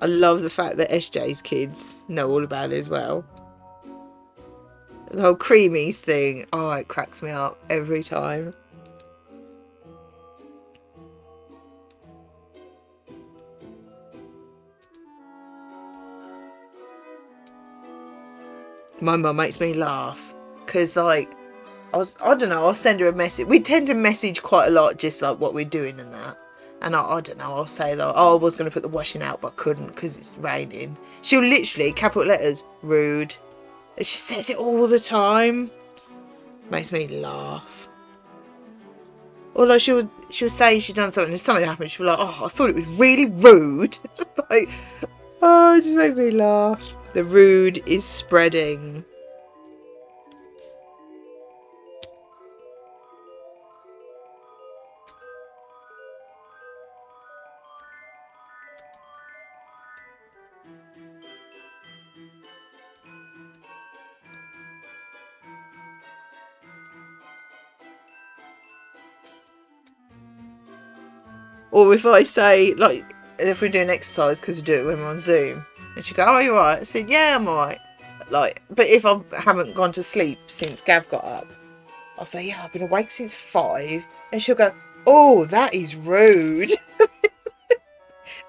I love the fact that SJ's kids know all about it as well. The whole creamies thing, oh, it cracks me up every time. My mum makes me laugh because, like, I don't know, I'll send her a message. We tend to message quite a lot, just like what we're doing and that. And I don't know, I'll say like, oh, I was going to put the washing out, but I couldn't because it's raining. She'll literally, capital letters, rude. And she says it all the time. Makes me laugh. Or like she'll say she's done something and something happened. She'll be like, oh, I thought it was really rude. Like, oh, it just made me laugh. The rude is spreading. Or if I say, like, if we're doing exercise, because we do it when we're on Zoom, and she go, oh, you alright? I said, yeah, I'm alright. Like, but if I haven't gone to sleep since Gav got up, I'll say, yeah, I've been awake since 5. And she'll go, oh, that is rude.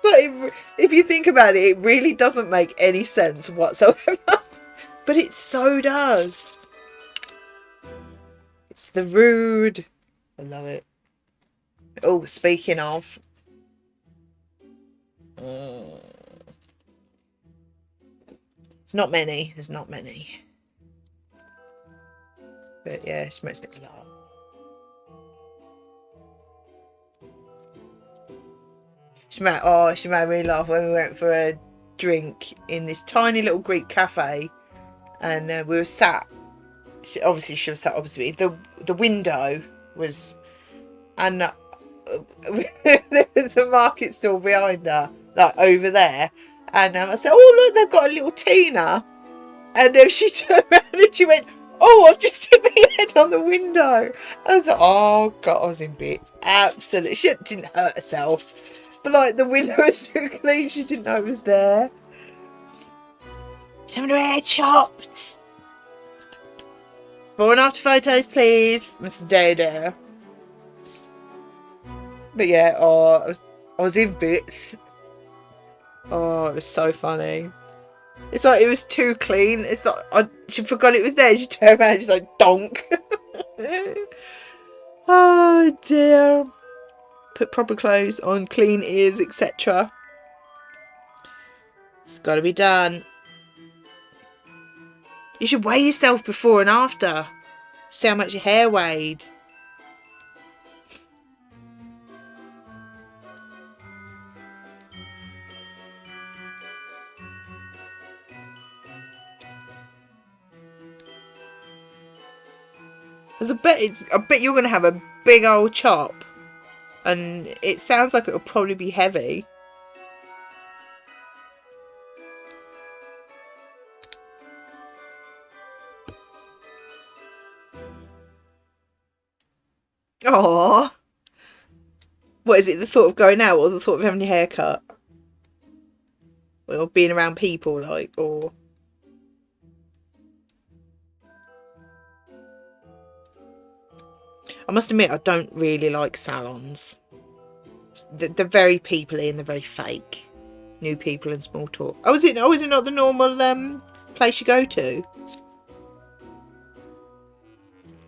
But if you think about it, it really doesn't make any sense whatsoever. But it so does. It's the rude. I love it. Oh, speaking of. It's not many. There's not many. But yeah, she makes me laugh. She made me laugh when we went for a drink in this tiny little Greek cafe, and we were sat. She was sat opposite me. The window was, and there was a market stall behind her, like over there. And I said, "Oh look, they've got a little Tina." And she turned around and she went, "Oh, I've just hit my head on the window." I was like, "Oh God," I was in bits. Absolutely, she didn't hurt herself, but like the window was too clean, she didn't know it was there. Someone hair chopped. Before and after photos, please, Mr. Dodo. But yeah, I was in bits. Oh, it was so funny. It's like it was too clean. It's like she forgot it was there. She turned around and she's like, donk. Oh dear. Put proper clothes on, clean ears, etc. It's got to be done. You should weigh yourself before and after. See how much your hair weighed. I bet you're gonna have a big old chop, and it sounds like it'll probably be heavy. Aww. What is it? The thought of going out, or the thought of having your hair cut, or being around people, like, or. I must admit, I don't really like salons. They're very people-y and they're very fake. New people and small talk. Oh, is it not the normal place you go to?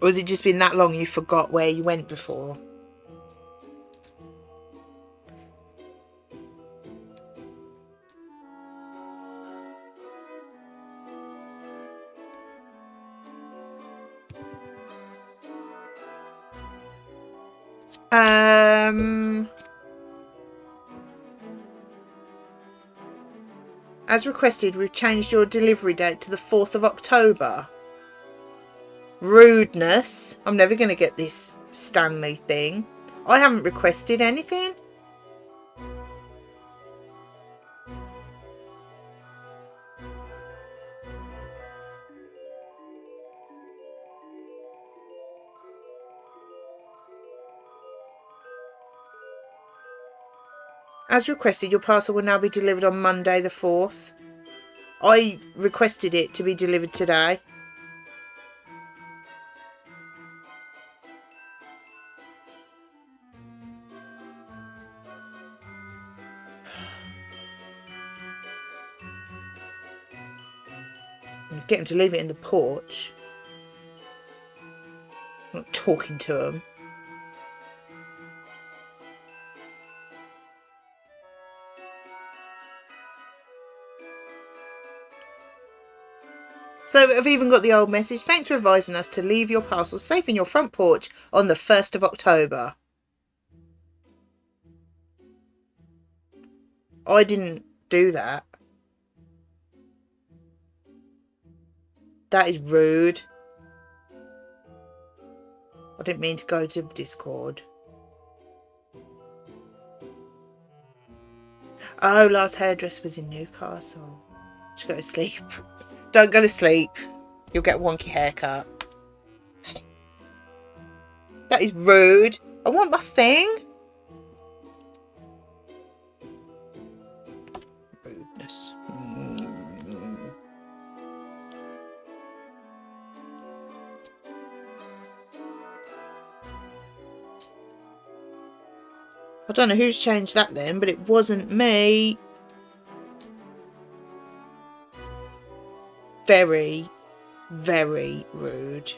Or has it just been that long you forgot where you went before? As requested, we've changed your delivery date to the 4th of October. Rudeness. I'm never going to get this Stanley thing. I haven't requested anything. As requested, your parcel will now be delivered on Monday the 4th. I requested it to be delivered today. Get him to leave it in the porch. I'm not talking to him. So I've even got the old message. Thanks for advising us to leave your parcel safe in your front porch on the 1st of October. I didn't do that. That is rude. I didn't mean to go to Discord. Oh, last hairdresser was in Newcastle. Should go to sleep. Don't go to sleep. You'll get a wonky haircut. That is rude. I want my thing. Rudeness. I don't know who's changed that then, but it wasn't me. Very, very rude.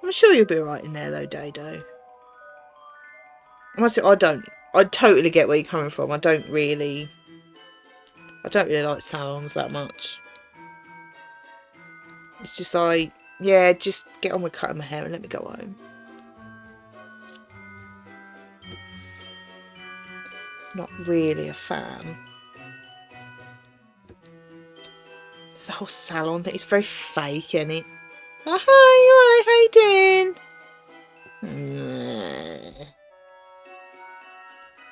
I'm sure you'll be alright in there though, Dodo. Honestly, I totally get where you're coming from. I don't really like salons that much. It's just like, yeah, just get on with cutting my hair and let me go home. Not really a fan. It's the whole salon thing. It's very fake, isn't it? Oh, hi, you alright? How you doing?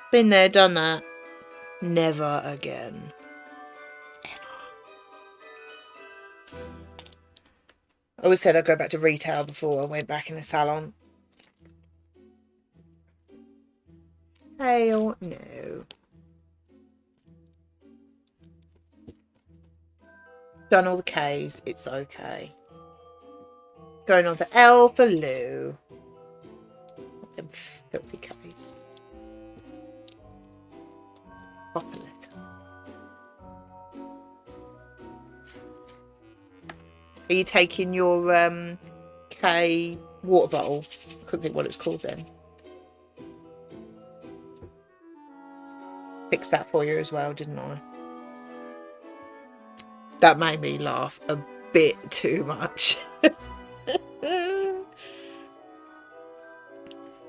Been there, done that. Never again. I always said I'd go back to retail before I went back in a salon. Hell no. Done all the K's, it's okay. Going on for L for Lou. Them filthy K's. Proper letter. Are you taking your K water bottle? I couldn't think what it's called then. Fixed that for you as well, didn't I? That made me laugh a bit too much.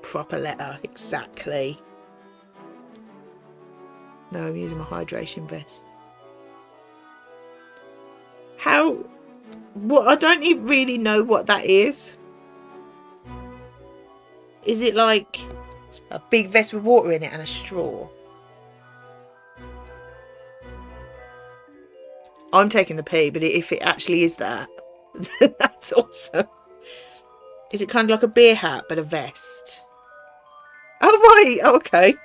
Proper letter, exactly. No, I'm using my hydration vest. I don't even really know what that is. Is it like a big vest with water in it and a straw? I'm taking the P, but if it actually is that, that's awesome. Is it kind of like a beer hat, but a vest? Oh, right. Okay.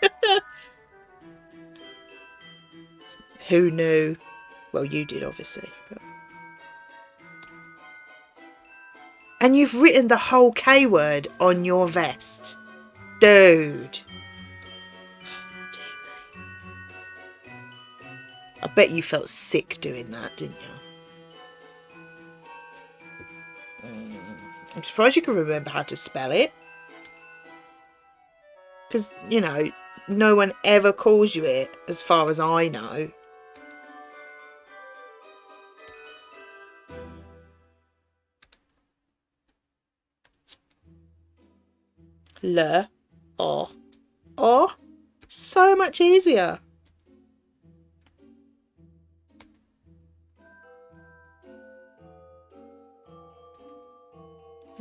Who knew? Well, you did, obviously. But... And you've written the whole K word on your vest. Dude. I bet you felt sick doing that, didn't you? I'm surprised you can remember how to spell it. Because, you know, no one ever calls you it, as far as I know. Le. Oh. Oh. So much easier.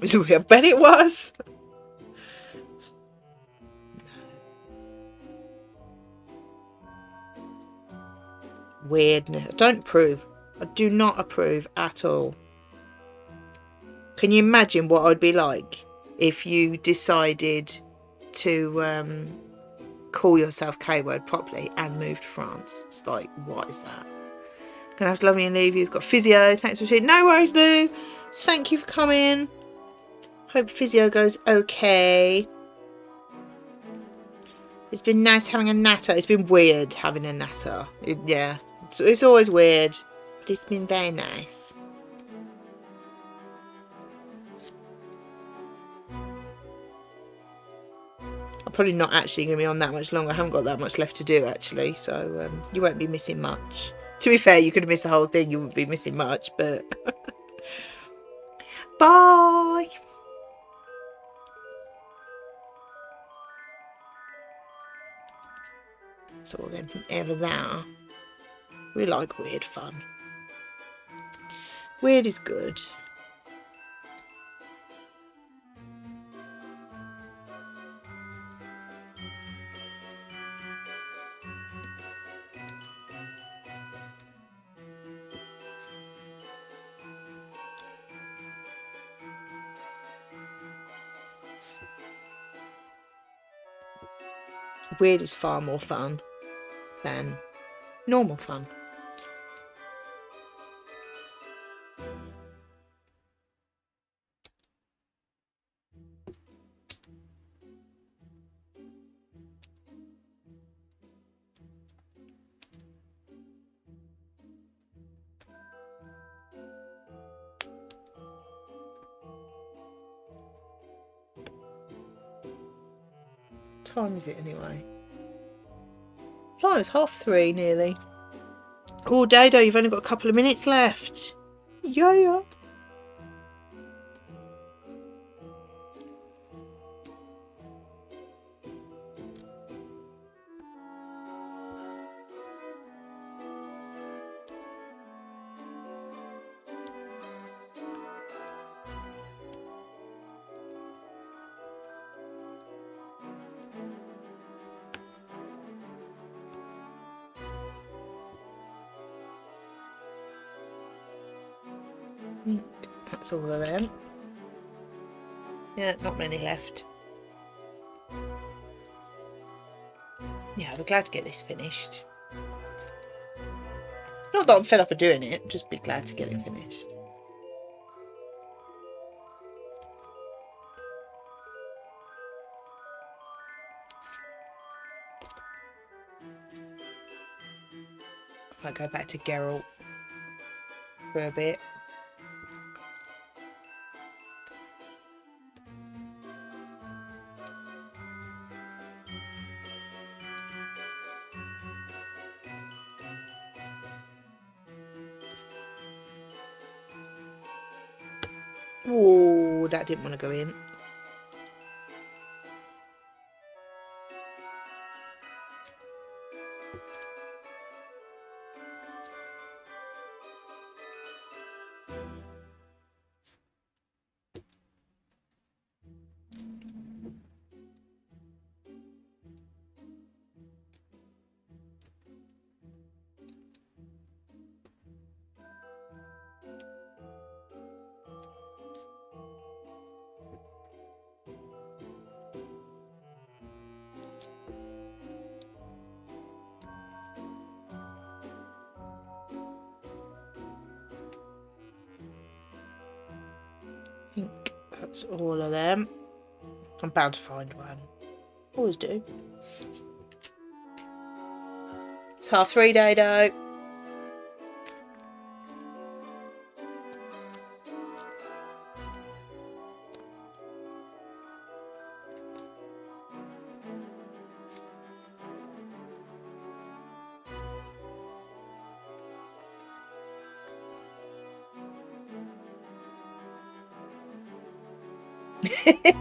I bet it was. Weirdness. I don't approve. I do not approve at all. Can you imagine what I'd be like if you decided to call yourself K-word properly and moved to France? It's like, what is that? Gonna have to love me and leave you. It's got physio. Thanks for sharing. No worries, Lou. Thank you for coming. Hope physio goes okay. It's been nice having a natter. It's been weird having a natter. Yeah, it's always weird, but it's been very nice. I'm probably not actually going to be on that much longer. I haven't got that much left to do, actually, so you won't be missing much. To be fair, you could have missed the whole thing. You wouldn't be missing much, but... Bye! It's all then from ever there. We like weird fun. Weird is good. Weird is far more fun than normal fun. time is it anyway? Oh, it's 3:30 nearly. Oh, Dado, you've only got a couple of minutes left. Yeah. That's all of them. Yeah, not many left. Yeah, we're glad to get this finished. Not that I'm fed up of doing it, just be glad to get it finished. I go back to Geralt for a bit. Oh, that didn't want to go in. I think that's all of them. I'm bound to find one. Always do. It's 3:30, Dado.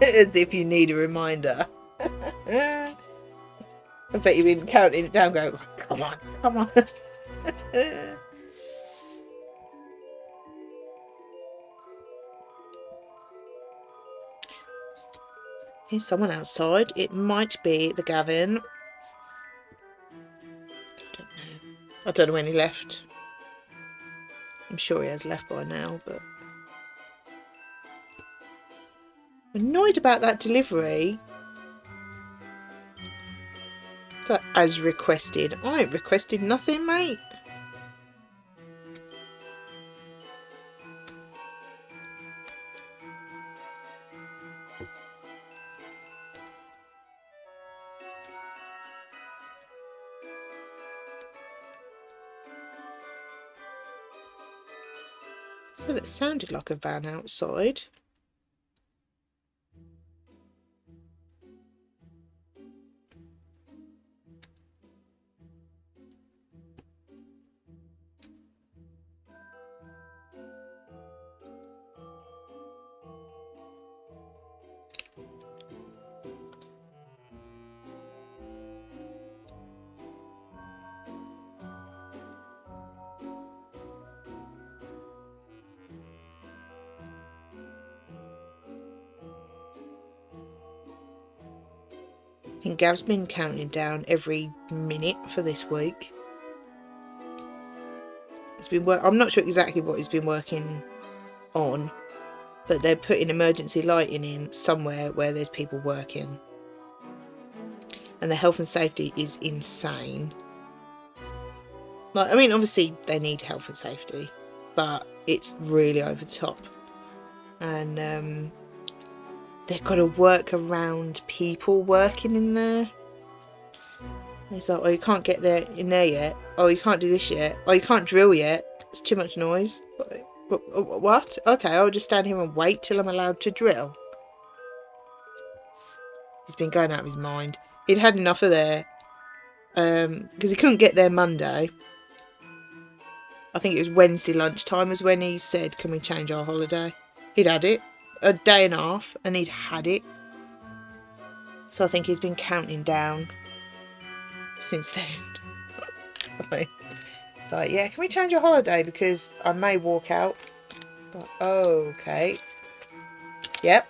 As if you need a reminder. I bet you've been counting it down going, come on. Here's someone outside. It might be the Gavin. I don't know when he left. I'm sure he has left by now, but I'm annoyed about that delivery. That as requested. I ain't requested nothing, mate. So that sounded like a van outside. I think Gav's been counting down every minute for this week. It's been I'm not sure exactly what he's been working on, but they're putting emergency lighting in somewhere where there's people working. And the health and safety is insane. Like, I mean, obviously they need health and safety, but it's really over the top. And they've got to work around people working in there. He's like, oh, you can't get there in there yet. Oh, you can't do this yet. Oh, you can't drill yet. It's too much noise. What? Okay, I'll just stand here and wait till I'm allowed to drill. He's been going out of his mind. He'd had enough of there. Because he couldn't get there Monday. I think it was Wednesday lunchtime was when he said, can we change our holiday? He'd had it. A day and a half, and he'd had it. So I think he's been counting down since then. So, yeah, can we change your holiday? Because I may walk out. But, oh, okay. Yep.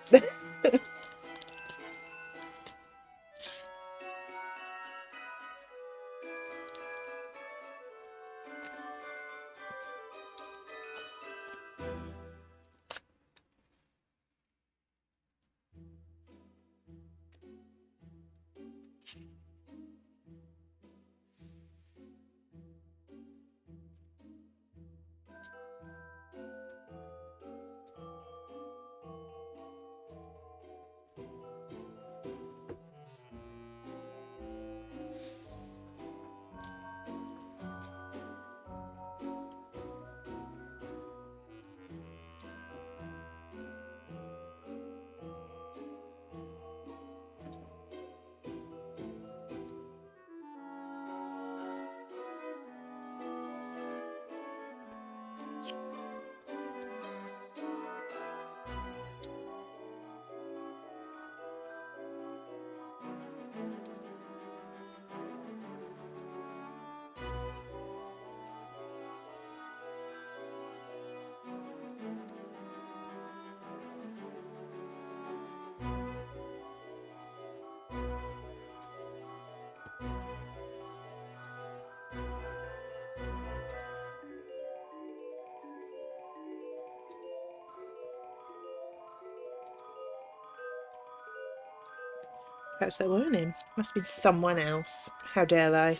Perhaps they weren't him. Must have been someone else. How dare they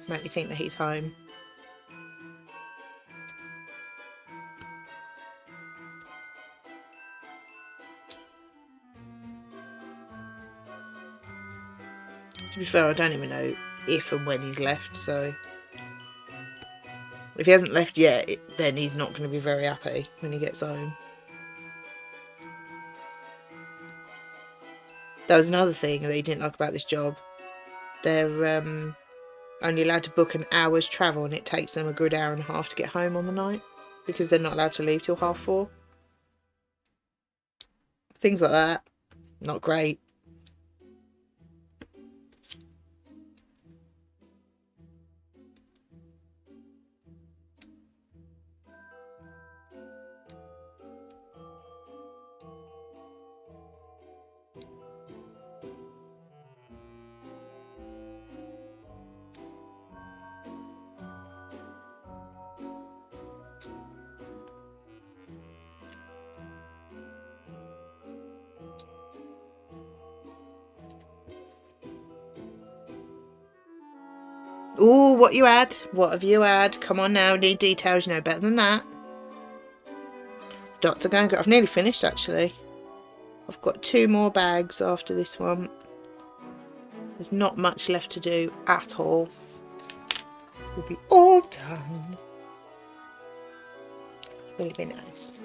make me think that he's home. To be fair, I don't even know if and when he's left, so if he hasn't left yet, then he's not going to be very happy when he gets home. That was another thing that he didn't like about this job. They're only allowed to book an hour's travel, and it takes them a good hour and a half to get home on the night because they're not allowed to leave till 4:30. Things like that. Not great. Ooh, what you had? What have you had? Come on now, need details, you know better than that. Dr. Ganger, I've nearly finished actually. I've got 2 more bags after this one. There's not much left to do at all. We'll be all done. Will it be nice?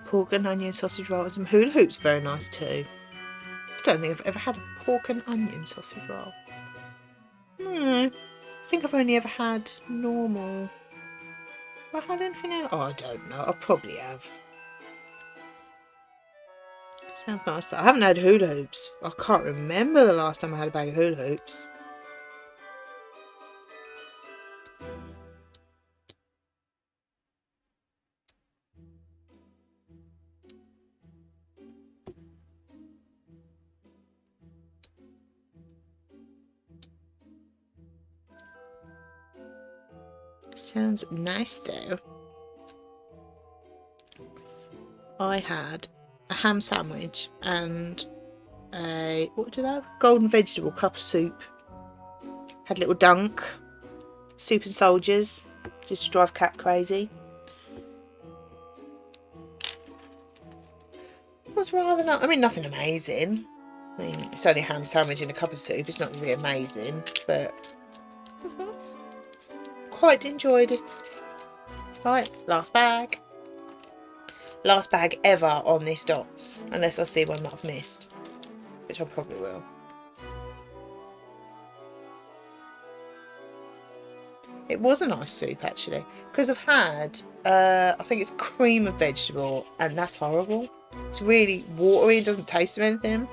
Pork and onion sausage roll and some hula hoops, very nice too. I don't think I've ever had a pork and onion sausage roll. No, I think I've only ever had normal. Have I had anything else? Oh, I don't know. I probably have. Sounds nice. I haven't had hula hoops. I can't remember the last time I had a bag of hula hoops. Sounds nice though. I had a ham sandwich and what did I have? Golden vegetable cup of soup. Had a little dunk. Soup and soldiers, just to drive Cat crazy. It was rather not. I mean, nothing amazing. I mean, it's only a ham sandwich and a cup of soup. It's not really amazing, but it was nice. Quite enjoyed it. Right, last bag. Last bag ever on this Dots, unless I see one that I've missed, which I probably will. It was a nice soup actually, because I've had, I think it's cream of vegetable, and that's horrible. It's really watery, it doesn't taste of anything.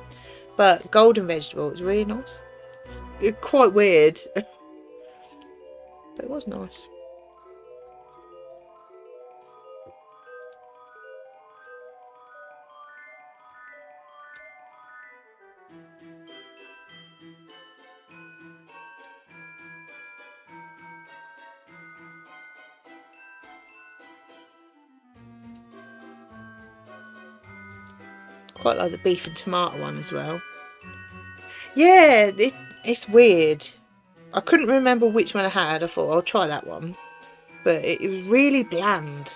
But golden vegetable is really nice. It's quite weird, but it was nice. Quite like the beef and tomato one as well. Yeah, it's weird. I couldn't remember which one I had. I thought I'll try that one, but it was really bland.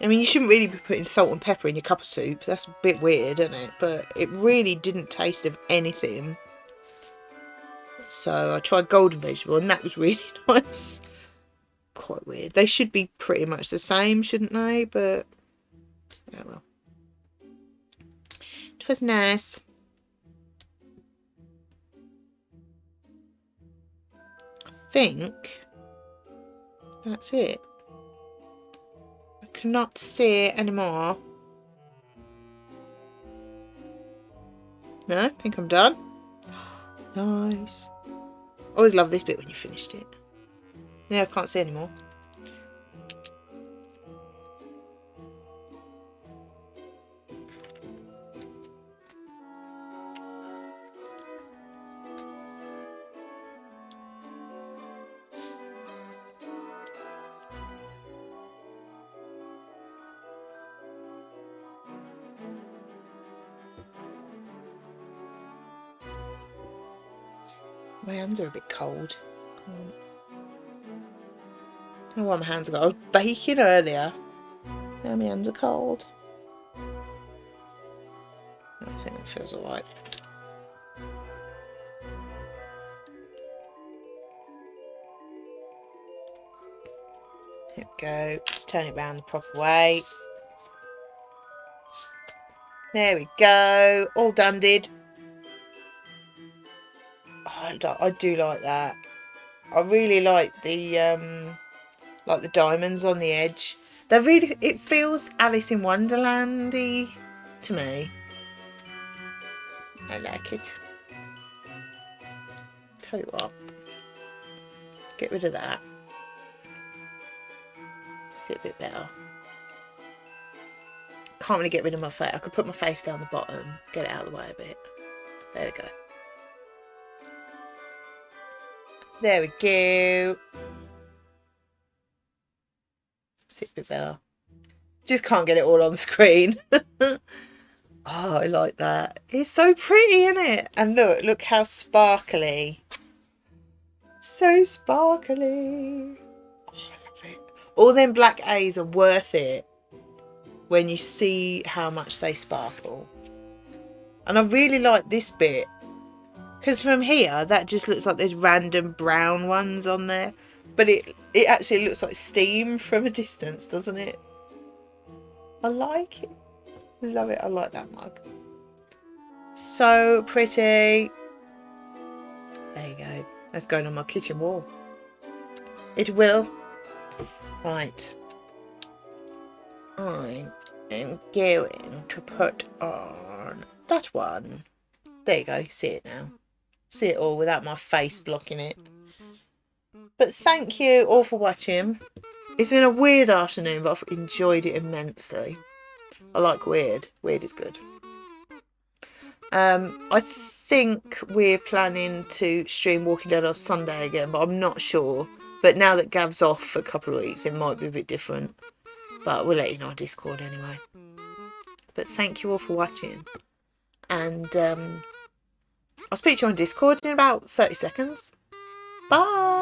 I mean, you shouldn't really be putting salt and pepper in your cup of soup. That's a bit weird, isn't it? But it really didn't taste of anything. So I tried golden vegetable, and that was really nice. Quite weird. They should be pretty much the same, shouldn't they? But yeah, well. It was nice. I think that's it. I cannot see it anymore. No, I think I'm done. Nice. Always love this bit when you finished it. Now I can't see anymore. My hands are a bit cold. I don't know why my hands are cold. I was baking earlier. Now my hands are cold. I think that feels alright. Here we go. Let's turn it round the proper way. There we go. All done did. Oh, I do like that. I really like the diamonds on the edge. They're really. It feels Alice in Wonderland-y to me. I like it. Tell you what. Get rid of that. See it a bit better. Can't really get rid of my face. I could put my face down the bottom, get it out of the way a bit. There we go. There we go. See it a bit better. Just can't get it all on screen. Oh, I like that. It's so pretty, isn't it? And look how sparkly. So sparkly. Oh, I love it. All them black A's are worth it when you see how much they sparkle. And I really like this bit, because from here that just looks like there's random brown ones on there, but it actually looks like steam from a distance, doesn't it? I like it. Love it. I like that mug. So pretty. There you go. That's going on my kitchen wall. It will. Right. I am going to put on that one. There you go. See it now. See it all without my face blocking it. But thank you all for watching. It's been a weird afternoon, but I've enjoyed it immensely. I like weird. Weird is good. I think we're planning to stream Walking Dead on Sunday again, but I'm not sure. But now that Gav's off for a couple of weeks, it might be a bit different. But we'll let you know on Discord anyway. But thank you all for watching. And I'll speak to you on Discord in about 30 seconds. Bye.